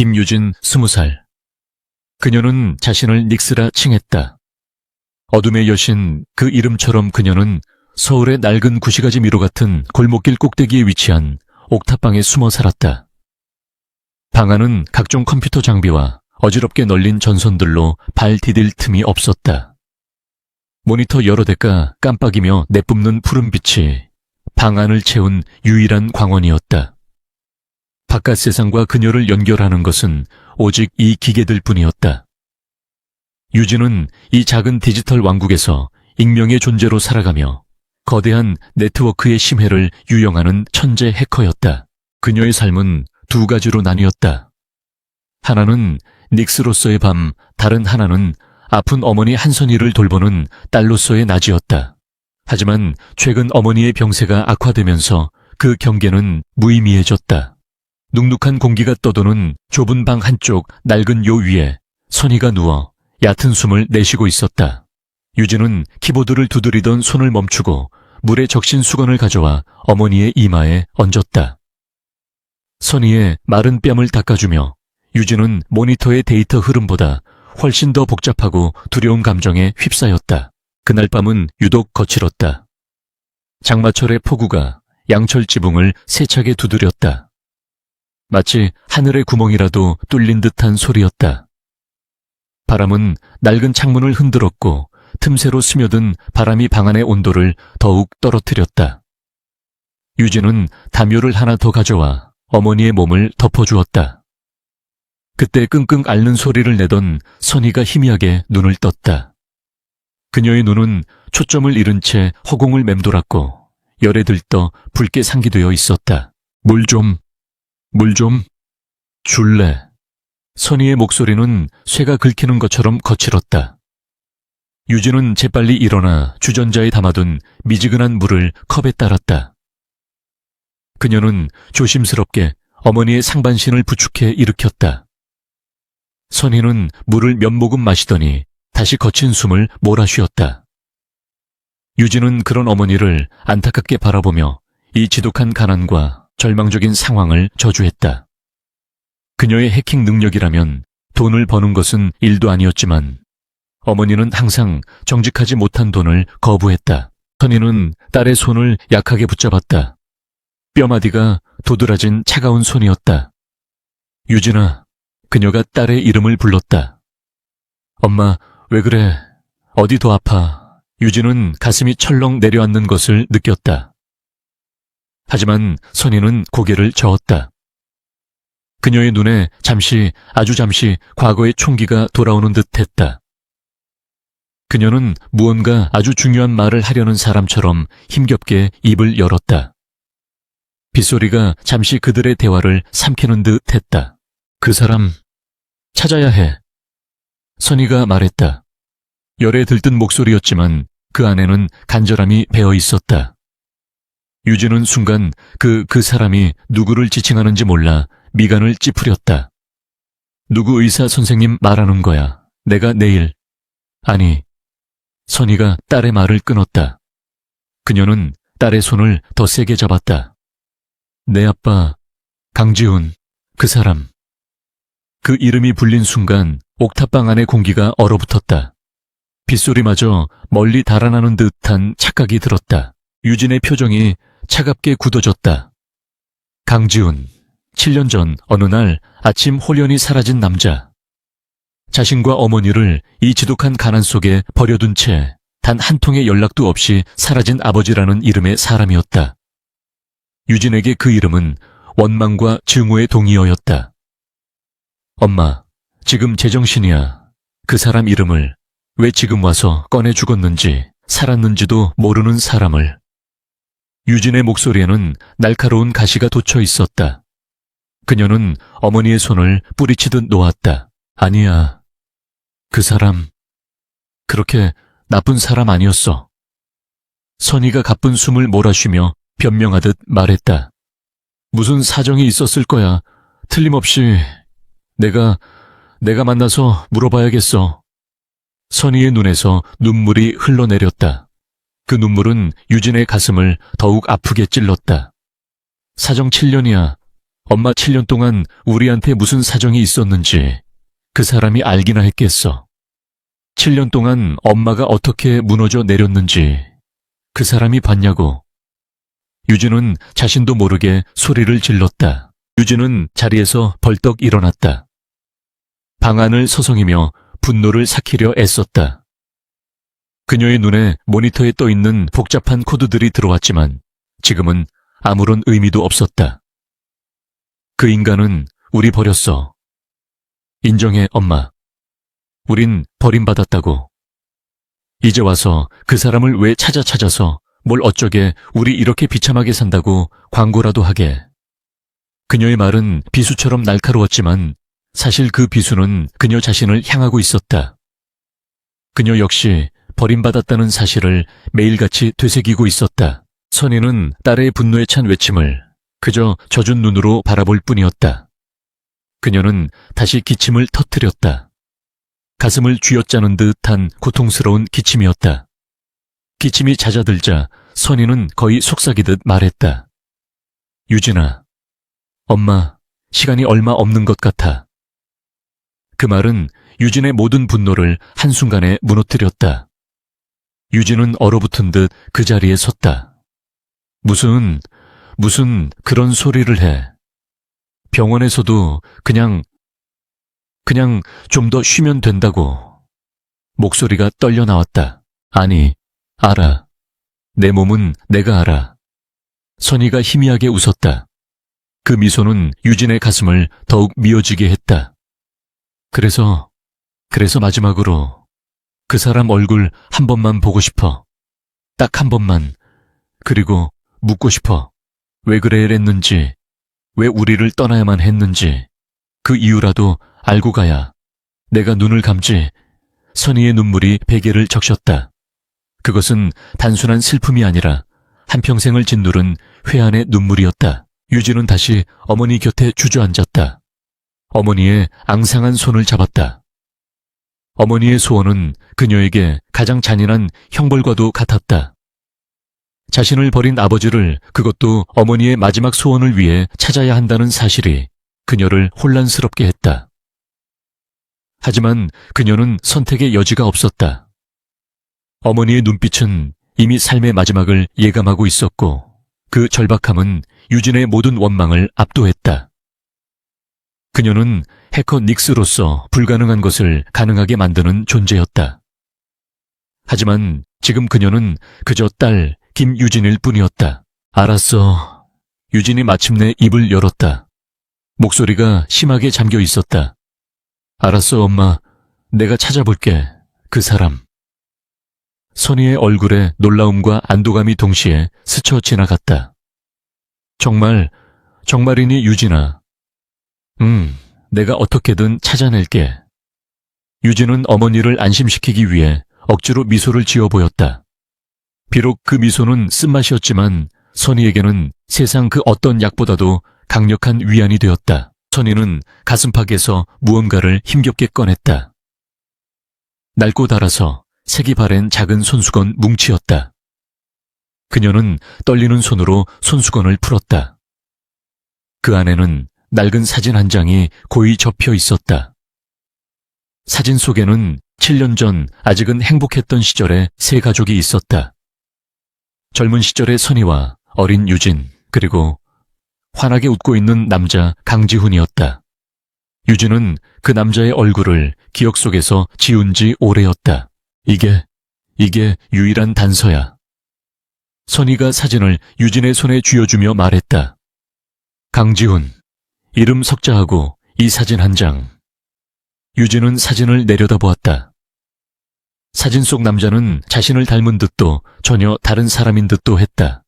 김유진 20살. 그녀는 자신을 닉스라 칭했다. 어둠의 여신, 그 이름처럼 그녀는 서울의 낡은 구시가지 미로 같은 골목길 꼭대기에 위치한 옥탑방에 숨어 살았다. 방 안은 각종 컴퓨터 장비와 어지럽게 널린 전선들로 발 디딜 틈이 없었다. 모니터 여러 대가 깜빡이며 내뿜는 푸른 빛이 방 안을 채운 유일한 광원이었다. 바깥 세상과 그녀를 연결하는 것은 오직 이 기계들 뿐이었다. 유진은 이 작은 디지털 왕국에서 익명의 존재로 살아가며 거대한 네트워크의 심해를 유영하는 천재 해커였다. 그녀의 삶은 두 가지로 나뉘었다. 하나는 닉스로서의 밤, 다른 하나는 아픈 어머니 한선희를 돌보는 딸로서의 낮이었다. 하지만 최근 어머니의 병세가 악화되면서 그 경계는 무의미해졌다. 눅눅한 공기가 떠도는 좁은 방 한쪽 낡은 요 위에 선희가 누워 얕은 숨을 내쉬고 있었다. 유진은 키보드를 두드리던 손을 멈추고 물에 적신 수건을 가져와 어머니의 이마에 얹었다. 선희의 마른 뺨을 닦아주며 유진은 모니터의 데이터 흐름보다 훨씬 더 복잡하고 두려운 감정에 휩싸였다. 그날 밤은 유독 거칠었다. 장마철의 폭우가 양철 지붕을 세차게 두드렸다. 마치 하늘의 구멍이라도 뚫린 듯한 소리였다. 바람은 낡은 창문을 흔들었고 틈새로 스며든 바람이 방 안의 온도를 더욱 떨어뜨렸다. 유진은 담요를 하나 더 가져와 어머니의 몸을 덮어주었다. 그때 끙끙 앓는 소리를 내던 선희가 희미하게 눈을 떴다. 그녀의 눈은 초점을 잃은 채 허공을 맴돌았고 열에 들떠 붉게 상기되어 있었다. 물 좀 줄래? 선희의 목소리는 쇠가 긁히는 것처럼 거칠었다. 유진은 재빨리 일어나 주전자에 담아둔 미지근한 물을 컵에 따랐다. 그녀는 조심스럽게 어머니의 상반신을 부축해 일으켰다. 선희는 물을 몇 모금 마시더니 다시 거친 숨을 몰아쉬었다. 유진은 그런 어머니를 안타깝게 바라보며 이 지독한 가난과 절망적인 상황을 저주했다. 그녀의 해킹 능력이라면 돈을 버는 것은 일도 아니었지만 어머니는 항상 정직하지 못한 돈을 거부했다. 선희는 딸의 손을 약하게 붙잡았다. 뼈마디가 도드라진 차가운 손이었다. 유진아, 그녀가 딸의 이름을 불렀다. 엄마, 왜 그래? 어디 더 아파? 유진은 가슴이 철렁 내려앉는 것을 느꼈다. 하지만 선희는 고개를 저었다. 그녀의 눈에 아주 잠시 과거의 총기가 돌아오는 듯했다. 그녀는 무언가 아주 중요한 말을 하려는 사람처럼 힘겹게 입을 열었다. 빗소리가 잠시 그들의 대화를 삼키는 듯했다. 그 사람 찾아야 해. 선희가 말했다. 열에 들뜬 목소리였지만 그 안에는 간절함이 배어 있었다. 유진은 순간 그 사람이 누구를 지칭하는지 몰라 미간을 찌푸렸다. 누구 의사 선생님 말하는 거야. 내가 내일. 아니. 선희가 딸의 말을 끊었다. 그녀는 딸의 손을 더 세게 잡았다. 내 아빠, 강지훈, 그 사람. 그 이름이 불린 순간 옥탑방 안의 공기가 얼어붙었다. 빗소리마저 멀리 달아나는 듯한 착각이 들었다. 유진의 표정이 차갑게 굳어졌다. 강지훈, 7년 전 어느 날 아침 홀연히 사라진 남자. 자신과 어머니를 이 지독한 가난 속에 버려둔 채 단 한 통의 연락도 없이 사라진 아버지라는 이름의 사람이었다. 유진에게 그 이름은 원망과 증오의 동의어였다. 엄마, 지금 제정신이야. 그 사람 이름을 왜 지금 와서 꺼내 죽었는지 살았는지도 모르는 사람을. 유진의 목소리에는 날카로운 가시가 돋쳐 있었다. 그녀는 어머니의 손을 뿌리치듯 놓았다. 아니야. 그 사람 그렇게 나쁜 사람 아니었어. 선희가 가쁜 숨을 몰아쉬며 변명하듯 말했다. 무슨 사정이 있었을 거야. 틀림없이 내가 만나서 물어봐야겠어. 선희의 눈에서 눈물이 흘러내렸다. 그 눈물은 유진의 가슴을 더욱 아프게 찔렀다. 사정 7년이야. 엄마 7년 동안 우리한테 무슨 사정이 있었는지 그 사람이 알기나 했겠어. 7년 동안 엄마가 어떻게 무너져 내렸는지 그 사람이 봤냐고. 유진은 자신도 모르게 소리를 질렀다. 유진은 자리에서 벌떡 일어났다. 방안을 서성이며 분노를 삭히려 애썼다. 그녀의 눈에 모니터에 떠있는 복잡한 코드들이 들어왔지만 지금은 아무런 의미도 없었다. 그 인간은 우리 버렸어. 인정해, 엄마. 우린 버림받았다고. 이제 와서 그 사람을 왜 찾아서 뭘 어쩌게 우리 이렇게 비참하게 산다고 광고라도 하게. 그녀의 말은 비수처럼 날카로웠지만 사실 그 비수는 그녀 자신을 향하고 있었다. 그녀 역시 버림받았다는 사실을 매일같이 되새기고 있었다. 선희는 딸의 분노에 찬 외침을 그저 젖은 눈으로 바라볼 뿐이었다. 그녀는 다시 기침을 터뜨렸다. 가슴을 쥐어짜는 듯한 고통스러운 기침이었다. 기침이 잦아들자 선희는 거의 속삭이듯 말했다. 유진아, 엄마, 시간이 얼마 없는 것 같아. 그 말은 유진의 모든 분노를 한순간에 무너뜨렸다. 유진은 얼어붙은 듯 그 자리에 섰다. 무슨 그런 소리를 해. 병원에서도 그냥 좀 더 쉬면 된다고. 목소리가 떨려 나왔다. 아니, 알아. 내 몸은 내가 알아. 선희가 희미하게 웃었다. 그 미소는 유진의 가슴을 더욱 미어지게 했다. 그래서 마지막으로 그 사람 얼굴 한 번만 보고 싶어. 딱 한 번만. 그리고 묻고 싶어. 왜 그랬는지, 왜 우리를 떠나야만 했는지, 그 이유라도 알고 가야. 내가 눈을 감지. 선희의 눈물이 베개를 적셨다. 그것은 단순한 슬픔이 아니라 한평생을 짓누른 회한의 눈물이었다. 유진은 다시 어머니 곁에 주저앉았다. 어머니의 앙상한 손을 잡았다. 어머니의 소원은 그녀에게 가장 잔인한 형벌과도 같았다. 자신을 버린 아버지를, 그것도 어머니의 마지막 소원을 위해 찾아야 한다는 사실이 그녀를 혼란스럽게 했다. 하지만 그녀는 선택의 여지가 없었다. 어머니의 눈빛은 이미 삶의 마지막을 예감하고 있었고 그 절박함은 유진의 모든 원망을 압도했다. 그녀는 해커 닉스로서 불가능한 것을 가능하게 만드는 존재였다. 하지만 지금 그녀는 그저 딸 김유진일 뿐이었다. 알았어. 유진이 마침내 입을 열었다. 목소리가 심하게 잠겨 있었다. 알았어, 엄마. 내가 찾아볼게. 그 사람. 선희의 얼굴에 놀라움과 안도감이 동시에 스쳐 지나갔다. 정말이니 유진아. 내가 어떻게든 찾아낼게. 유진은 어머니를 안심시키기 위해 억지로 미소를 지어 보였다. 비록 그 미소는 쓴맛이었지만 선희에게는 세상 그 어떤 약보다도 강력한 위안이 되었다. 선희는 가슴팍에서 무언가를 힘겹게 꺼냈다. 낡고 닳아서 색이 바랜 작은 손수건 뭉치였다. 그녀는 떨리는 손으로 손수건을 풀었다. 그 안에는 낡은 사진 한 장이 고이 접혀 있었다. 사진 속에는 7년 전 아직은 행복했던 시절의 세 가족이 있었다. 젊은 시절의 선희와 어린 유진, 그리고 환하게 웃고 있는 남자 강지훈이었다. 유진은 그 남자의 얼굴을 기억 속에서 지운 지 오래였다. 이게 유일한 단서야. 선희가 사진을 유진의 손에 쥐어주며 말했다. 강지훈, 이름 석자하고 이 사진 한 장. 유진은 사진을 내려다보았다. 사진 속 남자는 자신을 닮은 듯도 전혀 다른 사람인 듯도 했다.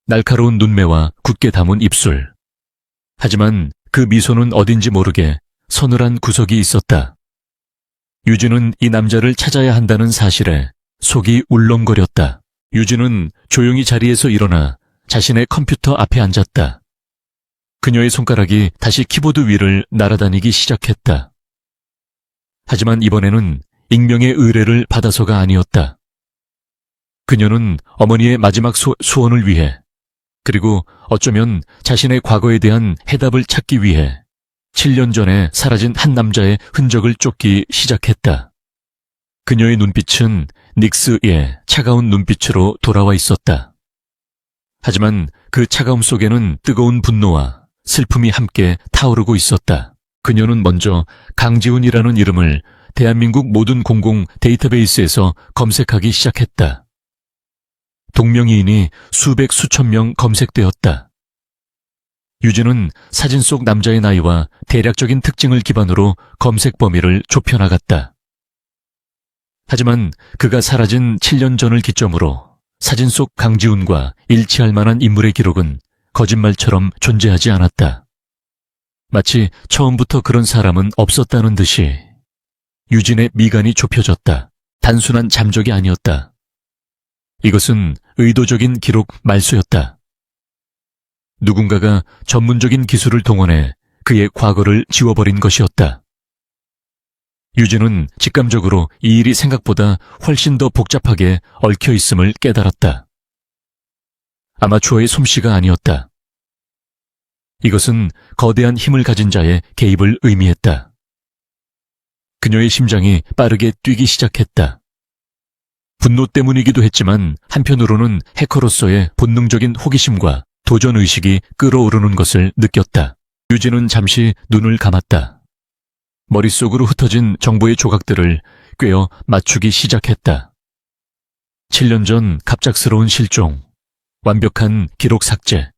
날카로운 눈매와 굳게 담은 입술. 하지만 그 미소는 어딘지 모르게 서늘한 구석이 있었다. 유진은 이 남자를 찾아야 한다는 사실에 속이 울렁거렸다. 유진은 조용히 자리에서 일어나 자신의 컴퓨터 앞에 앉았다. 그녀의 손가락이 다시 키보드 위를 날아다니기 시작했다. 하지만 이번에는 익명의 의뢰를 받아서가 아니었다. 그녀는 어머니의 마지막 소원을 위해 그리고 어쩌면 자신의 과거에 대한 해답을 찾기 위해 7년 전에 사라진 한 남자의 흔적을 쫓기 시작했다. 그녀의 눈빛은 닉스의 차가운 눈빛으로 돌아와 있었다. 하지만 그 차가움 속에는 뜨거운 분노와 슬픔이 함께 타오르고 있었다. 그녀는 먼저 강지훈이라는 이름을 대한민국 모든 공공 데이터베이스에서 검색하기 시작했다. 동명이인이 수백 수천 명 검색되었다. 유진은 사진 속 남자의 나이와 대략적인 특징을 기반으로 검색 범위를 좁혀나갔다. 하지만 그가 사라진 7년 전을 기점으로 사진 속 강지훈과 일치할 만한 인물의 기록은 거짓말처럼 존재하지 않았다. 마치 처음부터 그런 사람은 없었다는 듯이 유진의 미간이 좁혀졌다. 단순한 잠적이 아니었다. 이것은 의도적인 기록 말소였다. 누군가가 전문적인 기술을 동원해 그의 과거를 지워버린 것이었다. 유진은 직감적으로 이 일이 생각보다 훨씬 더 복잡하게 얽혀 있음을 깨달았다. 아마추어의 솜씨가 아니었다. 이것은 거대한 힘을 가진 자의 개입을 의미했다. 그녀의 심장이 빠르게 뛰기 시작했다. 분노 때문이기도 했지만 한편으로는 해커로서의 본능적인 호기심과 도전의식이 끓어오르는 것을 느꼈다. 유진은 잠시 눈을 감았다. 머릿속으로 흩어진 정보의 조각들을 꿰어 맞추기 시작했다. 7년 전 갑작스러운 실종, 완벽한 기록 삭제.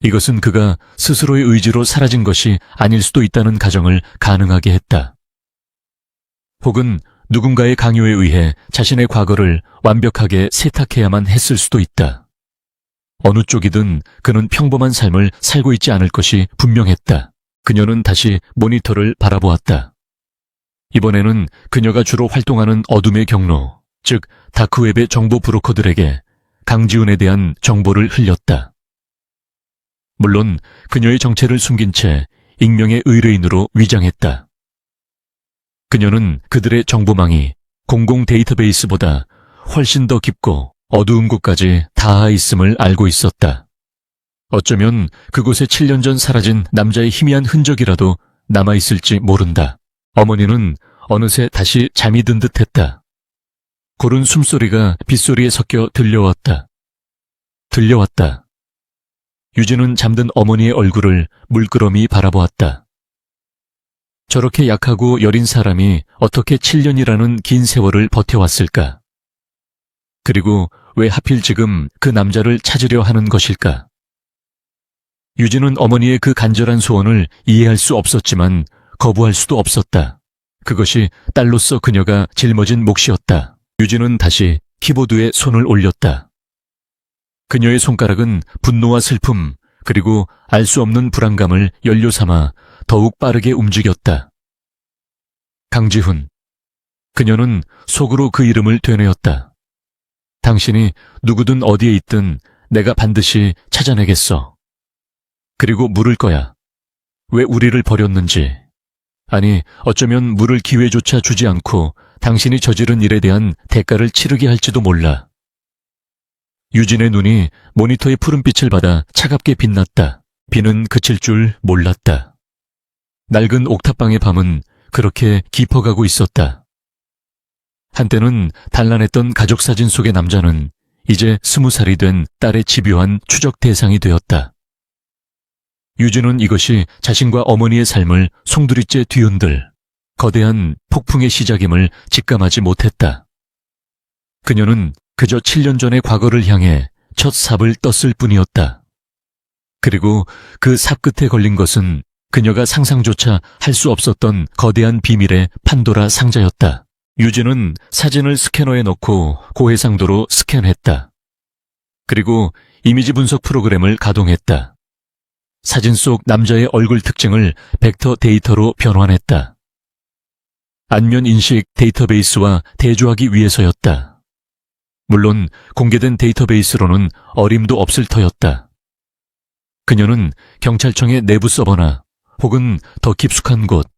이것은 그가 스스로의 의지로 사라진 것이 아닐 수도 있다는 가정을 가능하게 했다. 혹은 누군가의 강요에 의해 자신의 과거를 완벽하게 세탁해야만 했을 수도 있다. 어느 쪽이든 그는 평범한 삶을 살고 있지 않을 것이 분명했다. 그녀는 다시 모니터를 바라보았다. 이번에는 그녀가 주로 활동하는 어둠의 경로, 즉 다크웹의 정보 브로커들에게 강지훈에 대한 정보를 흘렸다. 물론 그녀의 정체를 숨긴 채 익명의 의뢰인으로 위장했다. 그녀는 그들의 정보망이 공공 데이터베이스보다 훨씬 더 깊고 어두운 곳까지 닿아 있음을 알고 있었다. 어쩌면 그곳에 7년 전 사라진 남자의 희미한 흔적이라도 남아있을지 모른다. 어머니는 어느새 다시 잠이 든 듯했다. 고른 숨소리가 빗소리에 섞여 들려왔다. 유진은 잠든 어머니의 얼굴을 물끄러미 바라보았다. 저렇게 약하고 여린 사람이 어떻게 7년이라는 긴 세월을 버텨왔을까? 그리고 왜 하필 지금 그 남자를 찾으려 하는 것일까? 유진은 어머니의 그 간절한 소원을 이해할 수 없었지만 거부할 수도 없었다. 그것이 딸로서 그녀가 짊어진 몫이었다. 유진은 다시 키보드에 손을 올렸다. 그녀의 손가락은 분노와 슬픔, 그리고 알 수 없는 불안감을 연료 삼아 더욱 빠르게 움직였다. 강지훈. 그녀는 속으로 그 이름을 되뇌었다. 당신이 누구든 어디에 있든 내가 반드시 찾아내겠어. 그리고 물을 거야. 왜 우리를 버렸는지. 아니, 어쩌면 물을 기회조차 주지 않고 당신이 저지른 일에 대한 대가를 치르게 할지도 몰라. 유진의 눈이 모니터의 푸른빛을 받아 차갑게 빛났다. 비는 그칠 줄 몰랐다. 낡은 옥탑방의 밤은 그렇게 깊어가고 있었다. 한때는 단란했던 가족사진 속의 남자는 이제 20살이 된 딸의 집요한 추적 대상이 되었다. 유진은 이것이 자신과 어머니의 삶을 송두리째 뒤흔들 거대한 폭풍의 시작임을 직감하지 못했다. 그녀는 그저 7년 전의 과거를 향해 첫 삽을 떴을 뿐이었다. 그리고 그 삽 끝에 걸린 것은 그녀가 상상조차 할 수 없었던 거대한 비밀의 판도라 상자였다. 유진은 사진을 스캐너에 넣고 고해상도로 스캔했다. 그리고 이미지 분석 프로그램을 가동했다. 사진 속 남자의 얼굴 특징을 벡터 데이터로 변환했다. 안면 인식 데이터베이스와 대조하기 위해서였다. 물론 공개된 데이터베이스로는 어림도 없을 터였다. 그녀는 경찰청의 내부 서버나 혹은 더 깊숙한 곳,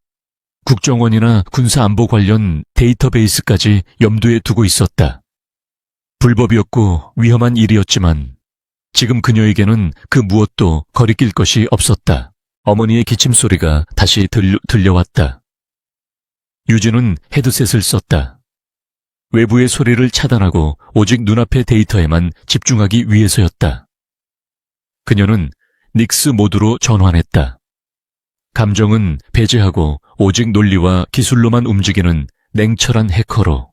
국정원이나 군사안보 관련 데이터베이스까지 염두에 두고 있었다. 불법이었고 위험한 일이었지만 지금 그녀에게는 그 무엇도 거리낄 것이 없었다. 어머니의 기침 소리가 다시 들려왔다. 유진은 헤드셋을 썼다. 외부의 소리를 차단하고 오직 눈앞의 데이터에만 집중하기 위해서였다. 그녀는 닉스 모드로 전환했다. 감정은 배제하고 오직 논리와 기술로만 움직이는 냉철한 해커로.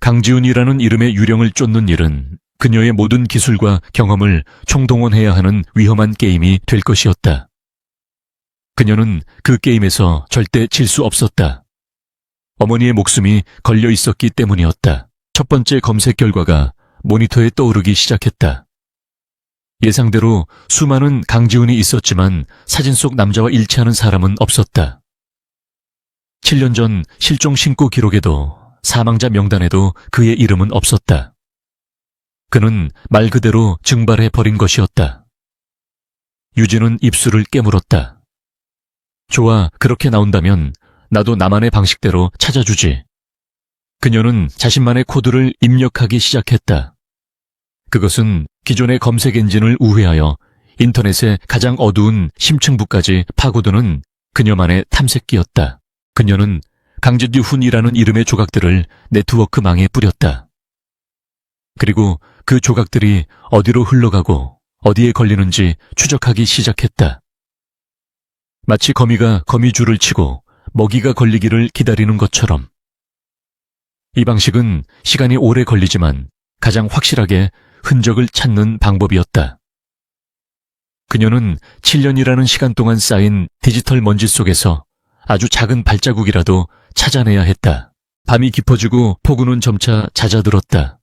강지훈이라는 이름의 유령을 쫓는 일은 그녀의 모든 기술과 경험을 총동원해야 하는 위험한 게임이 될 것이었다. 그녀는 그 게임에서 절대 질 수 없었다. 어머니의 목숨이 걸려 있었기 때문이었다. 첫 번째 검색 결과가 모니터에 떠오르기 시작했다. 예상대로 수많은 강지훈이 있었지만 사진 속 남자와 일치하는 사람은 없었다. 7년 전 실종 신고 기록에도 사망자 명단에도 그의 이름은 없었다. 그는 말 그대로 증발해버린 것이었다. 유진은 입술을 깨물었다. 좋아, 그렇게 나온다면 나도 나만의 방식대로 찾아주지. 그녀는 자신만의 코드를 입력하기 시작했다. 그것은 기존의 검색 엔진을 우회하여 인터넷의 가장 어두운 심층부까지 파고드는 그녀만의 탐색기였다. 그녀는 강제듀훈이라는 이름의 조각들을 네트워크망에 뿌렸다. 그리고 그 조각들이 어디로 흘러가고 어디에 걸리는지 추적하기 시작했다. 마치 거미가 거미줄을 치고 먹이가 걸리기를 기다리는 것처럼. 이 방식은 시간이 오래 걸리지만 가장 확실하게 흔적을 찾는 방법이었다. 그녀는 7년이라는 시간 동안 쌓인 디지털 먼지 속에서 아주 작은 발자국이라도 찾아내야 했다. 밤이 깊어지고 폭우는 점차 잦아들었다.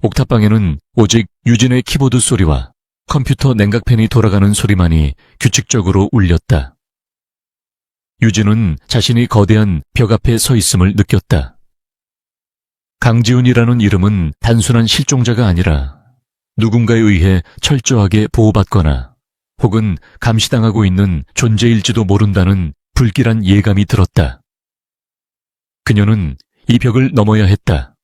옥탑방에는 오직 유진의 키보드 소리와 컴퓨터 냉각팬이 돌아가는 소리만이 규칙적으로 울렸다. 유진은 자신이 거대한 벽 앞에 서 있음을 느꼈다. 강지훈이라는 이름은 단순한 실종자가 아니라 누군가에 의해 철저하게 보호받거나 혹은 감시당하고 있는 존재일지도 모른다는 불길한 예감이 들었다. 그녀는 이 벽을 넘어야 했다.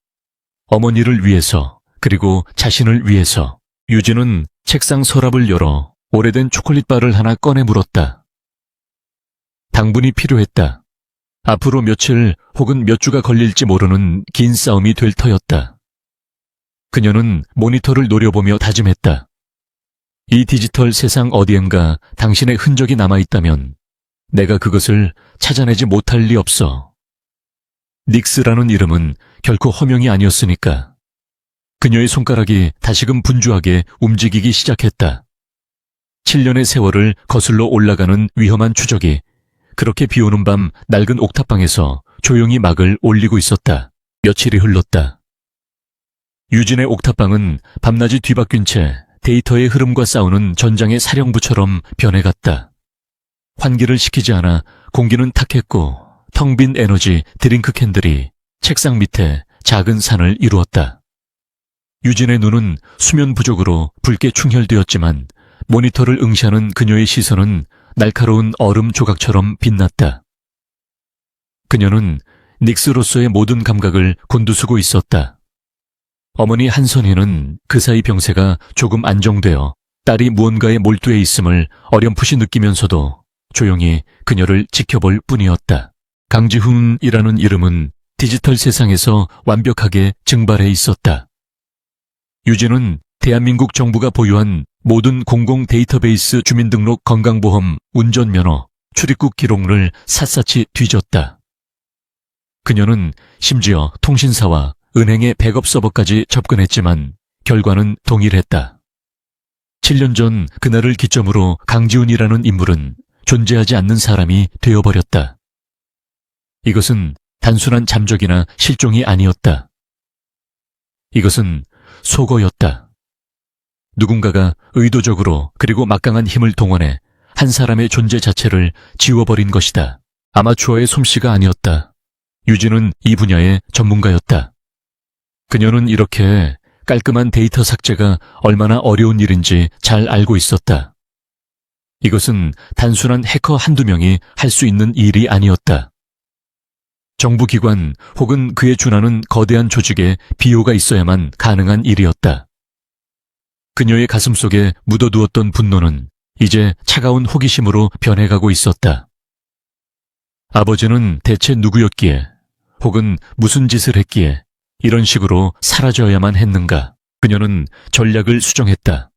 어머니를 위해서, 그리고 자신을 위해서. 유진은 책상 서랍을 열어 오래된 초콜릿바를 하나 꺼내 물었다. 당분이 필요했다. 앞으로 며칠 혹은 몇 주가 걸릴지 모르는 긴 싸움이 될 터였다. 그녀는 모니터를 노려보며 다짐했다. 이 디지털 세상 어디엔가 당신의 흔적이 남아있다면 내가 그것을 찾아내지 못할 리 없어. 닉스라는 이름은 결코 허명이 아니었으니까. 그녀의 손가락이 다시금 분주하게 움직이기 시작했다. 7년의 세월을 거슬러 올라가는 위험한 추적이 그렇게 비오는 밤 낡은 옥탑방에서 조용히 막을 올리고 있었다. 며칠이 흘렀다. 유진의 옥탑방은 밤낮이 뒤바뀐 채 데이터의 흐름과 싸우는 전장의 사령부처럼 변해갔다. 환기를 시키지 않아 공기는 탁했고 텅 빈 에너지 드링크 캔들이 책상 밑에 작은 산을 이루었다. 유진의 눈은 수면 부족으로 붉게 충혈되었지만 모니터를 응시하는 그녀의 시선은 날카로운 얼음 조각처럼 빛났다. 그녀는 닉스로서의 모든 감각을 곤두쓰고 있었다. 어머니 한선희는 그 사이 병세가 조금 안정되어 딸이 무언가에 몰두해 있음을 어렴풋이 느끼면서도 조용히 그녀를 지켜볼 뿐이었다. 강지훈이라는 이름은 디지털 세상에서 완벽하게 증발해 있었다. 유진은 대한민국 정부가 보유한 모든 공공 데이터베이스 주민등록 건강보험 운전면허 출입국 기록을 샅샅이 뒤졌다. 그녀는 심지어 통신사와 은행의 백업 서버까지 접근했지만 결과는 동일했다. 7년 전 그날을 기점으로 강지훈이라는 인물은 존재하지 않는 사람이 되어버렸다. 이것은 단순한 잠적이나 실종이 아니었다. 이것은 속어였다. 누군가가 의도적으로 그리고 막강한 힘을 동원해 한 사람의 존재 자체를 지워버린 것이다. 아마추어의 솜씨가 아니었다. 유진은 이 분야의 전문가였다. 그녀는 이렇게 깔끔한 데이터 삭제가 얼마나 어려운 일인지 잘 알고 있었다. 이것은 단순한 해커 한두 명이 할 수 있는 일이 아니었다. 정부기관 혹은 그에 준하는 거대한 조직에 비호가 있어야만 가능한 일이었다. 그녀의 가슴속에 묻어두었던 분노는 이제 차가운 호기심으로 변해가고 있었다. 아버지는 대체 누구였기에, 혹은 무슨 짓을 했기에 이런 식으로 사라져야만 했는가? 그녀는 전략을 수정했다.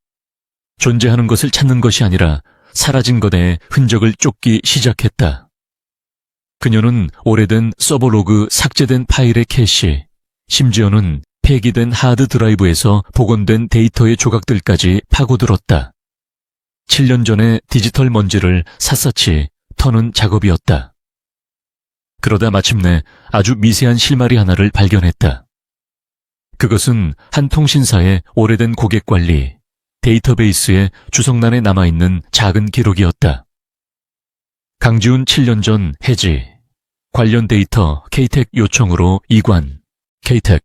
존재하는 것을 찾는 것이 아니라 사라진 것의 흔적을 쫓기 시작했다. 그녀는 오래된 서버로그 삭제된 파일의 캐시, 심지어는 폐기된 하드 드라이브에서 복원된 데이터의 조각들까지 파고들었다. 7년 전의 디지털 먼지를 샅샅이 터는 작업이었다. 그러다 마침내 아주 미세한 실마리 하나를 발견했다. 그것은 한 통신사의 오래된 고객 관리, 데이터베이스의 주석란에 남아있는 작은 기록이었다. 강지훈 7년 전 해지, 관련 데이터 케이텍 요청으로 이관, 케이텍.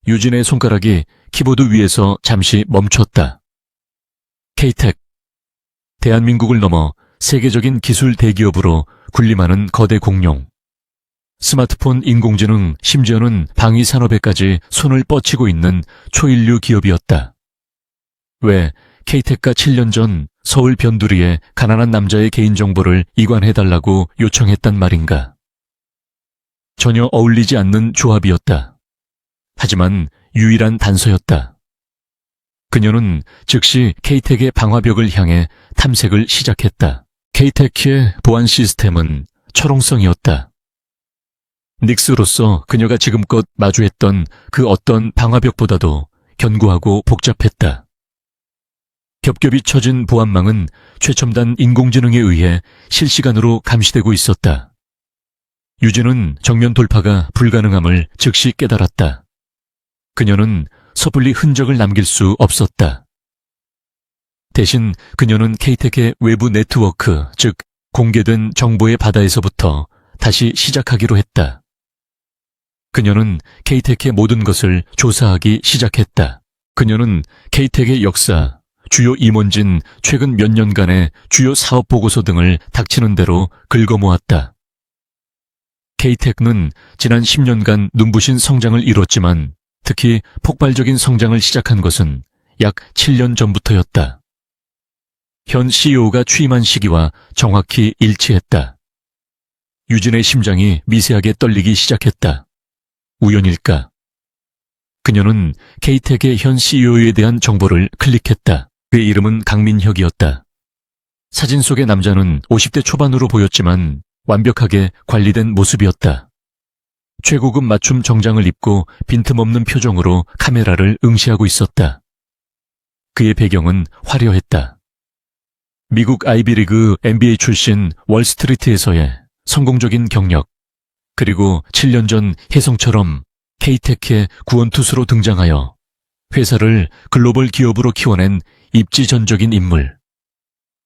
유진의 손가락이 키보드 위에서 잠시 멈췄다. 케이텍. 대한민국을 넘어 세계적인 기술 대기업으로 군림하는 거대 공룡. 스마트폰, 인공지능, 심지어는 방위 산업에까지 손을 뻗치고 있는 초인류 기업이었다. 왜 케이텍가 7년 전 서울 변두리에 가난한 남자의 개인정보를 이관해달라고 요청했단 말인가? 전혀 어울리지 않는 조합이었다. 하지만 유일한 단서였다. 그녀는 즉시 케이텍의 방화벽을 향해 탐색을 시작했다. 케이텍의 보안 시스템은 철옹성이었다. 닉스로서 그녀가 지금껏 마주했던 그 어떤 방화벽보다도 견고하고 복잡했다. 겹겹이 쳐진 보안망은 최첨단 인공지능에 의해 실시간으로 감시되고 있었다. 유진은 정면 돌파가 불가능함을 즉시 깨달았다. 그녀는 섣불리 흔적을 남길 수 없었다. 대신 그녀는 케이텍의 외부 네트워크, 즉 공개된 정보의 바다에서부터 다시 시작하기로 했다. 그녀는 케이텍의 모든 것을 조사하기 시작했다. 그녀는 케이텍의 역사, 주요 임원진 최근 몇 년간의 주요 사업 보고서 등을 닥치는 대로 긁어모았다. 케이텍은 지난 10년간 눈부신 성장을 이뤘지만 특히 폭발적인 성장을 시작한 것은 약 7년 전부터였다. 현 CEO가 취임한 시기와 정확히 일치했다. 유진의 심장이 미세하게 떨리기 시작했다. 우연일까? 그녀는 케이텍의 현 CEO에 대한 정보를 클릭했다. 그의 이름은 강민혁이었다. 사진 속의 남자는 50대 초반으로 보였지만 완벽하게 관리된 모습이었다. 최고급 맞춤 정장을 입고 빈틈없는 표정으로 카메라를 응시하고 있었다. 그의 배경은 화려했다. 미국 아이비리그 NBA 출신 월스트리트에서의 성공적인 경력, 그리고 7년 전 혜성처럼 케이텍의 구원투수로 등장하여 회사를 글로벌 기업으로 키워낸 입지전적인 인물.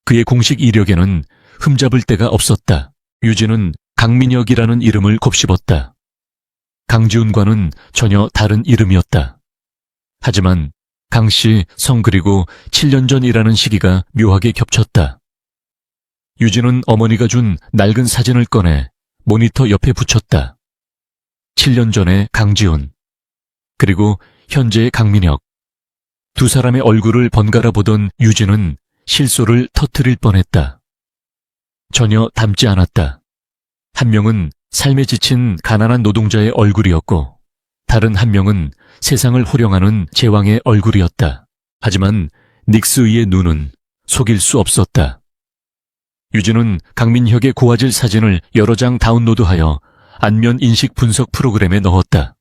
그의 공식 이력에는 흠잡을 데가 없었다. 유진은 강민혁이라는 이름을 곱씹었다. 강지훈과는 전혀 다른 이름이었다. 하지만 강씨 성 그리고 7년 전이라는 시기가 묘하게 겹쳤다. 유진은 어머니가 준 낡은 사진을 꺼내 모니터 옆에 붙였다. 7년 전의 강지훈, 그리고 현재의 강민혁. 두 사람의 얼굴을 번갈아 보던 유진은 실소를 터뜨릴 뻔했다. 전혀 닮지 않았다. 한 명은 삶에 지친 가난한 노동자의 얼굴이었고 다른 한 명은 세상을 호령하는 제왕의 얼굴이었다. 하지만 닉스의 눈은 속일 수 없었다. 유진은 강민혁의 고화질 사진을 여러 장 다운로드하여 안면 인식 분석 프로그램에 넣었다.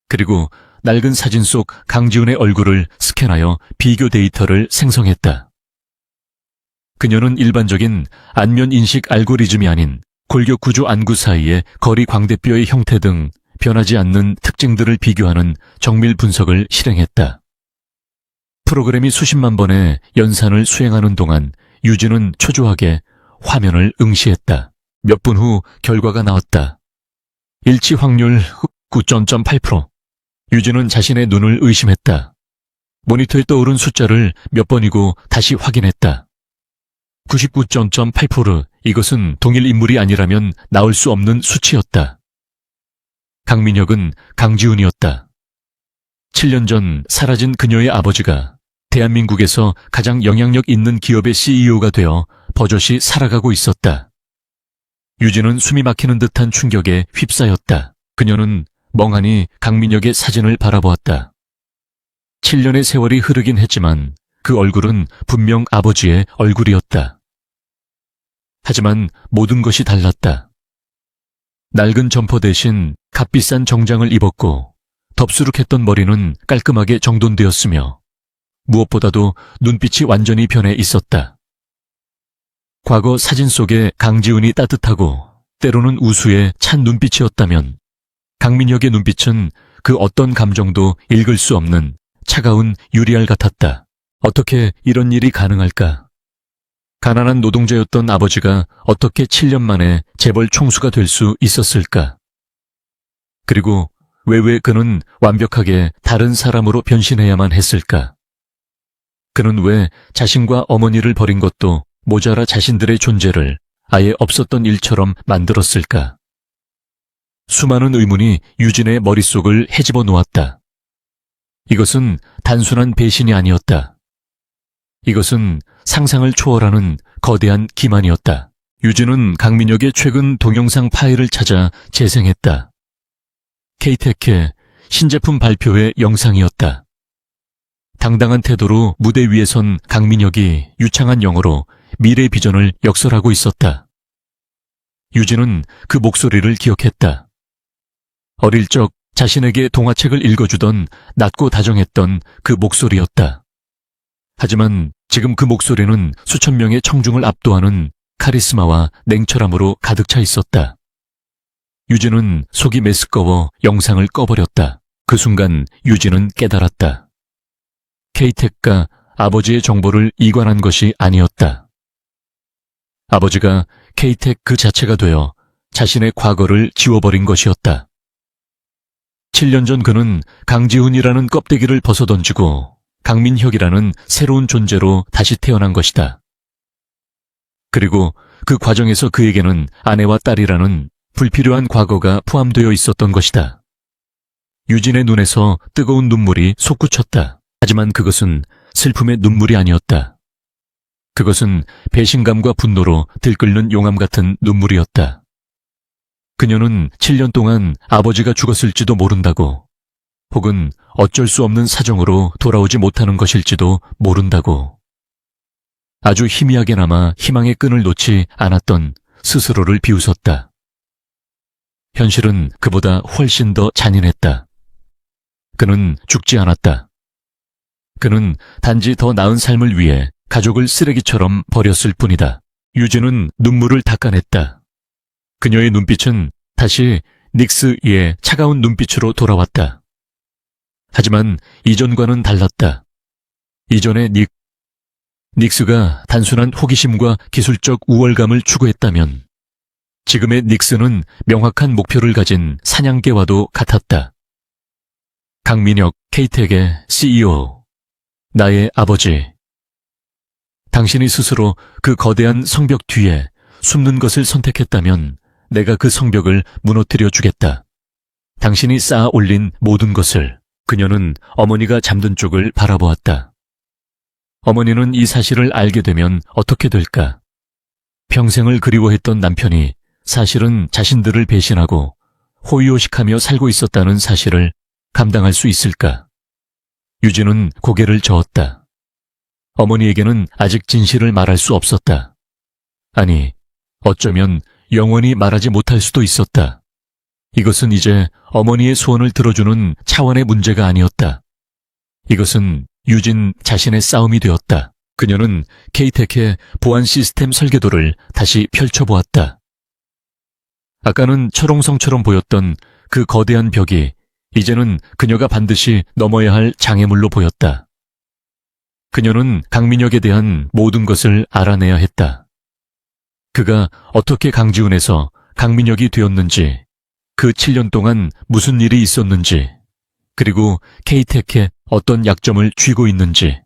그리고 낡은 사진 속 강지훈의 얼굴을 스캔하여 비교 데이터를 생성했다. 그녀는 일반적인 안면 인식 알고리즘이 아닌 골격 구조 안구 사이의 거리 광대뼈의 형태 등 변하지 않는 특징들을 비교하는 정밀 분석을 실행했다. 프로그램이 수십만 번의 연산을 수행하는 동안 유진은 초조하게 화면을 응시했다. 몇 분 후 결과가 나왔다. 일치 확률 9.8%. 유진은 자신의 눈을 의심했다. 모니터에 떠오른 숫자를 몇 번이고 다시 확인했다. 99.8%. 이것은 동일 인물이 아니라면 나올 수 없는 수치였다. 강민혁은 강지훈이었다. 7년 전 사라진 그녀의 아버지가 대한민국에서 가장 영향력 있는 기업의 CEO가 되어 버젓이 살아가고 있었다. 유진은 숨이 막히는 듯한 충격에 휩싸였다. 그녀는 멍하니 강민혁의 사진을 바라보았다. 7년의 세월이 흐르긴 했지만 그 얼굴은 분명 아버지의 얼굴이었다. 하지만 모든 것이 달랐다. 낡은 점퍼 대신 값비싼 정장을 입었고 덥수룩했던 머리는 깔끔하게 정돈되었으며 무엇보다도 눈빛이 완전히 변해 있었다. 과거 사진 속의 강지훈이 따뜻하고 때로는 우수에 찬 눈빛이었다면 강민혁의 눈빛은 그 어떤 감정도 읽을 수 없는 차가운 유리알 같았다. 어떻게 이런 일이 가능할까? 가난한 노동자였던 아버지가 어떻게 7년 만에 재벌 총수가 될 수 있었을까? 그리고 왜 그는 완벽하게 다른 사람으로 변신해야만 했을까? 그는 왜 자신과 어머니를 버린 것도 모자라 자신들의 존재를 아예 없었던 일처럼 만들었을까? 수많은 의문이 유진의 머릿속을 헤집어 놓았다. 이것은 단순한 배신이 아니었다. 이것은 상상을 초월하는 거대한 기만이었다. 유진은 강민혁의 최근 동영상 파일을 찾아 재생했다. 케이테크의 신제품 발표회 영상이었다. 당당한 태도로 무대 위에 선 강민혁이 유창한 영어로 미래 비전을 역설하고 있었다. 유진은 그 목소리를 기억했다. 어릴 적 자신에게 동화책을 읽어주던 낮고 다정했던 그 목소리였다. 하지만 지금 그 목소리는 수천 명의 청중을 압도하는 카리스마와 냉철함으로 가득 차 있었다. 유진은 속이 메스꺼워 영상을 꺼버렸다. 그 순간 유진은 깨달았다. 케이텍과 아버지의 정보를 이관한 것이 아니었다. 아버지가 케이텍 그 자체가 되어 자신의 과거를 지워버린 것이었다. 7년 전 그는 강지훈이라는 껍데기를 벗어던지고 강민혁이라는 새로운 존재로 다시 태어난 것이다. 그리고 그 과정에서 그에게는 아내와 딸이라는 불필요한 과거가 포함되어 있었던 것이다. 유진의 눈에서 뜨거운 눈물이 솟구쳤다. 하지만 그것은 슬픔의 눈물이 아니었다. 그것은 배신감과 분노로 들끓는 용암 같은 눈물이었다. 그녀는 7년 동안 아버지가 죽었을지도 모른다고, 혹은 어쩔 수 없는 사정으로 돌아오지 못하는 것일지도 모른다고. 아주 희미하게나마 희망의 끈을 놓지 않았던 스스로를 비웃었다. 현실은 그보다 훨씬 더 잔인했다. 그는 죽지 않았다. 그는 단지 더 나은 삶을 위해 가족을 쓰레기처럼 버렸을 뿐이다. 유진은 눈물을 닦아냈다. 그녀의 눈빛은 다시 닉스의 차가운 눈빛으로 돌아왔다. 하지만 이전과는 달랐다. 이전의 닉스가 단순한 호기심과 기술적 우월감을 추구했다면 지금의 닉스는 명확한 목표를 가진 사냥개와도 같았다. 강민혁, 케이텍의 CEO, 나의 아버지. 당신이 스스로 그 거대한 성벽 뒤에 숨는 것을 선택했다면 내가 그 성벽을 무너뜨려 주겠다. 당신이 쌓아 올린 모든 것을. 그녀는 어머니가 잠든 쪽을 바라보았다. 어머니는 이 사실을 알게 되면 어떻게 될까? 평생을 그리워했던 남편이 사실은 자신들을 배신하고 호의호식하며 살고 있었다는 사실을 감당할 수 있을까? 유진은 고개를 저었다. 어머니에게는 아직 진실을 말할 수 없었다. 아니, 어쩌면 영원히 말하지 못할 수도 있었다. 이것은 이제 어머니의 소원을 들어주는 차원의 문제가 아니었다. 이것은 유진 자신의 싸움이 되었다. 그녀는 케이텍의 보안 시스템 설계도를 다시 펼쳐보았다. 아까는 철옹성처럼 보였던 그 거대한 벽이 이제는 그녀가 반드시 넘어야 할 장애물로 보였다. 그녀는 강민혁에 대한 모든 것을 알아내야 했다. 그가 어떻게 강지훈에서 강민혁이 되었는지, 그 7년 동안 무슨 일이 있었는지, 그리고 케이텍에 어떤 약점을 쥐고 있는지.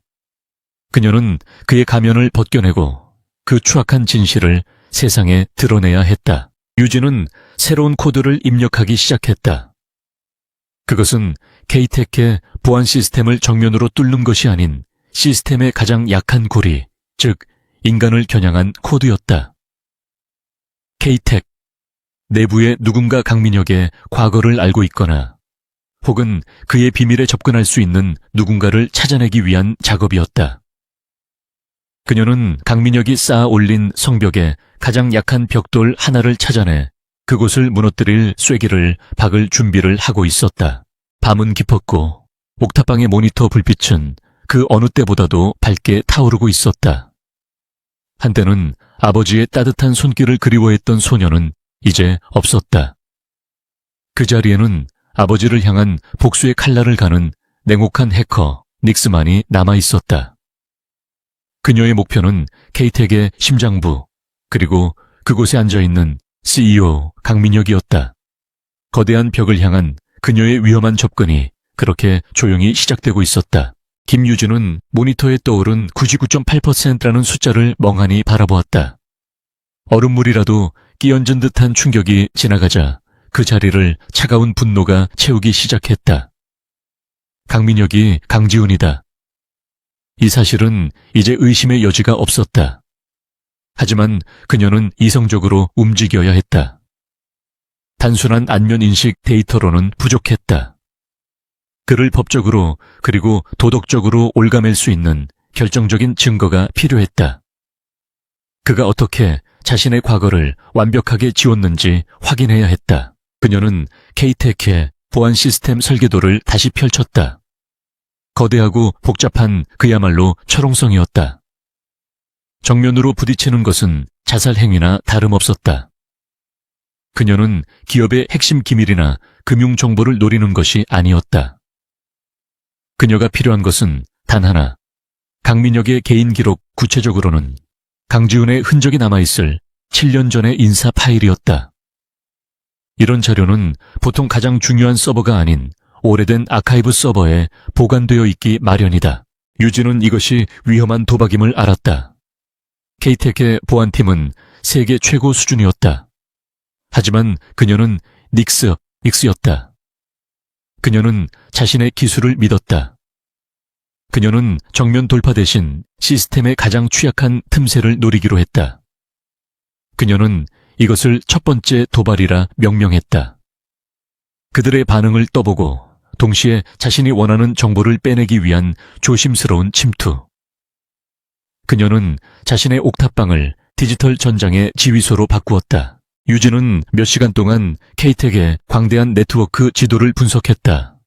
그녀는 그의 가면을 벗겨내고 그 추악한 진실을 세상에 드러내야 했다. 유진은 새로운 코드를 입력하기 시작했다. 그것은 케이텍의 보안 시스템을 정면으로 뚫는 것이 아닌 시스템의 가장 약한 고리, 즉 인간을 겨냥한 코드였다. K-텍, 내부에 누군가 강민혁의 과거를 알고 있거나 혹은 그의 비밀에 접근할 수 있는 누군가를 찾아내기 위한 작업이었다. 그녀는 강민혁이 쌓아 올린 성벽에 가장 약한 벽돌 하나를 찾아내 그곳을 무너뜨릴 쐐기를 박을 준비를 하고 있었다. 밤은 깊었고 옥탑방의 모니터 불빛은 그 어느 때보다도 밝게 타오르고 있었다. 한때는 아버지의 따뜻한 손길을 그리워했던 소녀는 이제 없었다. 그 자리에는 아버지를 향한 복수의 칼날을 가는 냉혹한 해커 닉스만이 남아있었다. 그녀의 목표는 K-텍의 심장부, 그리고 그곳에 앉아있는 CEO 강민혁이었다. 거대한 벽을 향한 그녀의 위험한 접근이 그렇게 조용히 시작되고 있었다. 김유진은 모니터에 떠오른 99.8%라는 숫자를 멍하니 바라보았다. 얼음물이라도 끼얹은 듯한 충격이 지나가자 그 자리를 차가운 분노가 채우기 시작했다. 강민혁이 강지훈이다. 이 사실은 이제 의심의 여지가 없었다. 하지만 그녀는 이성적으로 움직여야 했다. 단순한 안면인식 데이터로는 부족했다. 그를 법적으로 그리고 도덕적으로 올가맬 수 있는 결정적인 증거가 필요했다. 그가 어떻게 자신의 과거를 완벽하게 지웠는지 확인해야 했다. 그녀는 K-텍의 보안 시스템 설계도를 다시 펼쳤다. 거대하고 복잡한 그야말로 철옹성이었다. 정면으로 부딪히는 것은 자살 행위나 다름없었다. 그녀는 기업의 핵심 기밀이나 금융 정보를 노리는 것이 아니었다. 그녀가 필요한 것은 단 하나, 강민혁의 개인 기록, 구체적으로는 강지훈의 흔적이 남아있을 7년 전의 인사 파일이었다. 이런 자료는 보통 가장 중요한 서버가 아닌 오래된 아카이브 서버에 보관되어 있기 마련이다. 유진은 이것이 위험한 도박임을 알았다. K-텍의 보안팀은 세계 최고 수준이었다. 하지만 그녀는 닉스였다. 그녀는 자신의 기술을 믿었다. 그녀는 정면 돌파 대신 시스템의 가장 취약한 틈새를 노리기로 했다. 그녀는 이것을 첫 번째 도발이라 명명했다. 그들의 반응을 떠보고 동시에 자신이 원하는 정보를 빼내기 위한 조심스러운 침투. 그녀는 자신의 옥탑방을 디지털 전장의 지휘소로 바꾸었다. 유진은 몇 시간 동안 K-텍의 광대한 네트워크 지도를 분석했다.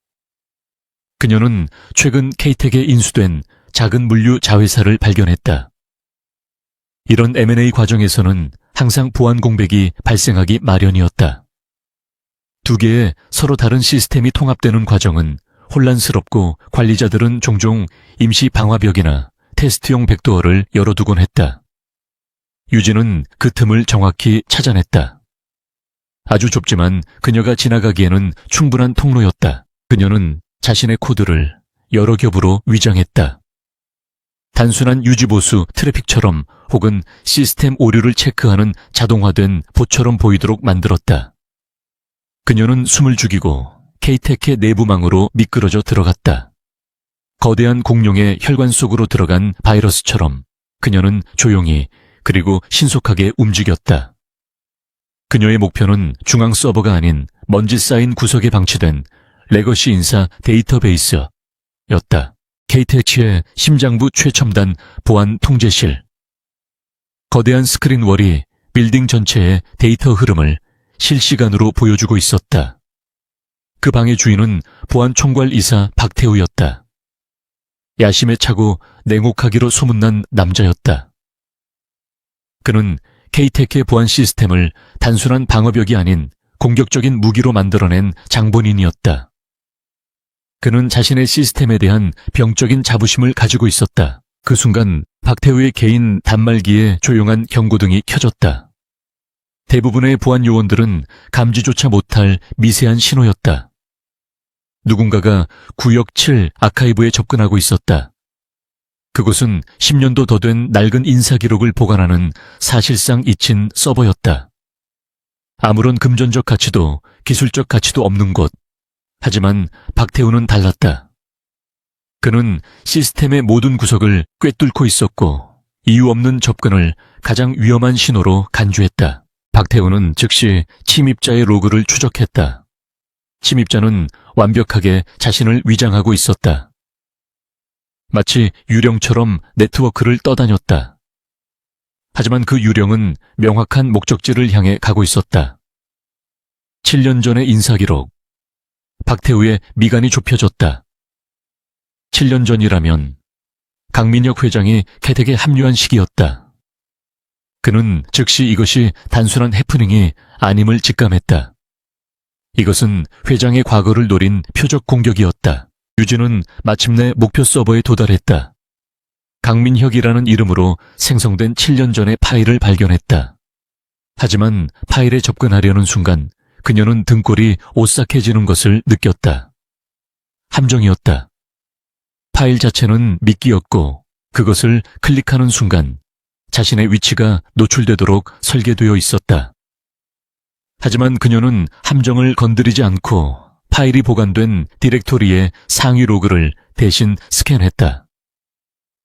그녀는 최근 K-텍에 인수된 작은 물류 자회사를 발견했다. 이런 M&A 과정에서는 항상 보안 공백이 발생하기 마련이었다. 두 개의 서로 다른 시스템이 통합되는 과정은 혼란스럽고 관리자들은 종종 임시 방화벽이나 테스트용 백도어를 열어두곤 했다. 유진은 그 틈을 정확히 찾아냈다. 아주 좁지만 그녀가 지나가기에는 충분한 통로였다. 그녀는 자신의 코드를 여러 겹으로 위장했다. 단순한 유지보수 트래픽처럼 혹은 시스템 오류를 체크하는 자동화된 봇처럼 보이도록 만들었다. 그녀는 숨을 죽이고 K-텍의 내부망으로 미끄러져 들어갔다. 거대한 공룡의 혈관 속으로 들어간 바이러스처럼 그녀는 조용히 그리고 신속하게 움직였다. 그녀의 목표는 중앙 서버가 아닌 먼지 쌓인 구석에 방치된 레거시 인사 데이터베이스였다. K-텍의 심장부 최첨단 보안 통제실. 거대한 스크린월이 빌딩 전체의 데이터 흐름을 실시간으로 보여주고 있었다. 그 방의 주인은 보안 총괄 이사 박태우였다. 야심에 차고 냉혹하기로 소문난 남자였다. 그는 K-텍의 보안 시스템을 단순한 방어벽이 아닌 공격적인 무기로 만들어낸 장본인이었다. 그는 자신의 시스템에 대한 병적인 자부심을 가지고 있었다. 그 순간 박태우의 개인 단말기에 조용한 경고등이 켜졌다. 대부분의 보안 요원들은 감지조차 못할 미세한 신호였다. 누군가가 구역 7 아카이브에 접근하고 있었다. 그곳은 10년도 더 된 낡은 인사 기록을 보관하는 사실상 잊힌 서버였다. 아무런 금전적 가치도 기술적 가치도 없는 곳. 하지만 박태우는 달랐다. 그는 시스템의 모든 구석을 꿰뚫고 있었고 이유 없는 접근을 가장 위험한 신호로 간주했다. 박태우는 즉시 침입자의 로그를 추적했다. 침입자는 완벽하게 자신을 위장하고 있었다. 마치 유령처럼 네트워크를 떠다녔다. 하지만 그 유령은 명확한 목적지를 향해 가고 있었다. 7년 전의 인사기록. 박태우의 미간이 좁혀졌다. 7년 전이라면 강민혁 회장이 캐텍에 합류한 시기였다. 그는 즉시 이것이 단순한 해프닝이 아님을 직감했다. 이것은 회장의 과거를 노린 표적 공격이었다. 유진은 마침내 목표 서버에 도달했다. 강민혁이라는 이름으로 생성된 7년 전의 파일을 발견했다. 하지만 파일에 접근하려는 순간 그녀는 등골이 오싹해지는 것을 느꼈다. 함정이었다. 파일 자체는 미끼였고 그것을 클릭하는 순간 자신의 위치가 노출되도록 설계되어 있었다. 하지만 그녀는 함정을 건드리지 않고 파일이 보관된 디렉토리의 상위 로그를 대신 스캔했다.